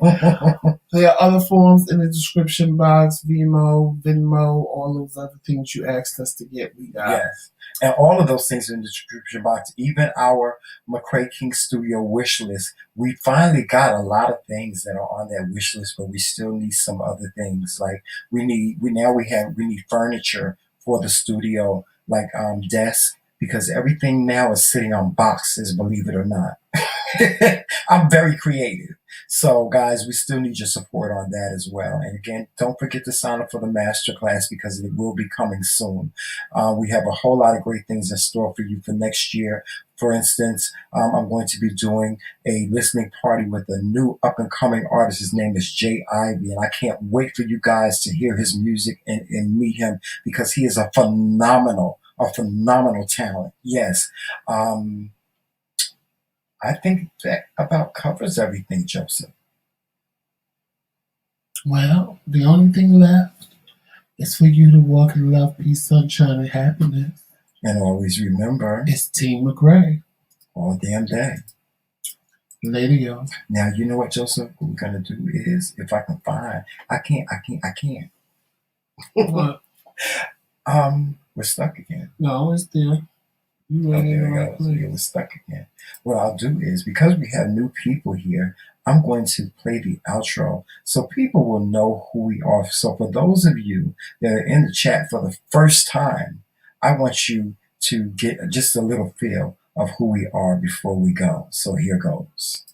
There are other forms in the description box, Vemo, Venmo, all those other things you asked us to get, we got. Yes. And all of those things in the description box, even our McRae Kingz Studio wish list. We finally got a lot of things that are on that wish list, but we still need some other things. Like we need furniture for the studio, like desks, because everything now is sitting on boxes, believe it or not. I'm very creative. So guys, we still need your support on that as well. And again, don't forget to sign up for the masterclass because it will be coming soon. We have a whole lot of great things in store for you for next year. For instance, I'm going to be doing a listening party with a new up-and-coming artist. His name is Jay Ivy, and I can't wait for you guys to hear his music and meet him because he is a phenomenal talent. Yes. I think that about covers everything, Joseph. Well, the only thing left is for you to walk in love, peace, sunshine, and happiness. And always remember, it's Team McRae. All damn day. Later, y'all. Now, you know what, Joseph? What we're going to do is, if I can find, I can't. What? We're stuck again. No, it's there. You there we go. So we're stuck again. What I'll do is, because we have new people here, I'm going to play the outro so people will know who we are. So for those of you that are in the chat for the first time, I want you to get just a little feel of who we are before we go. So here goes.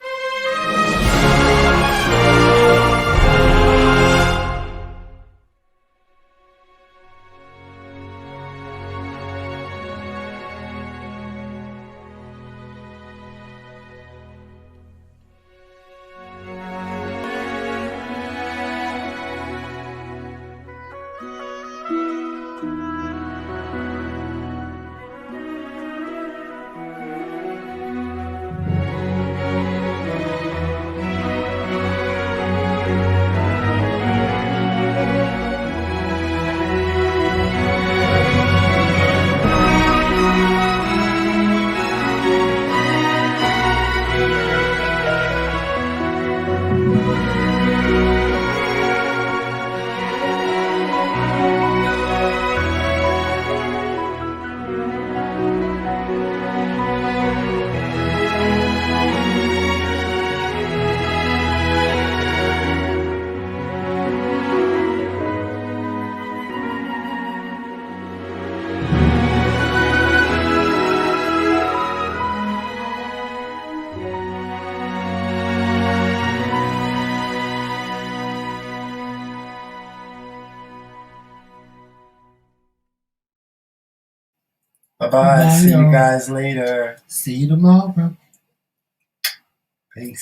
Bye-bye. See you guys later. See you tomorrow. Peace.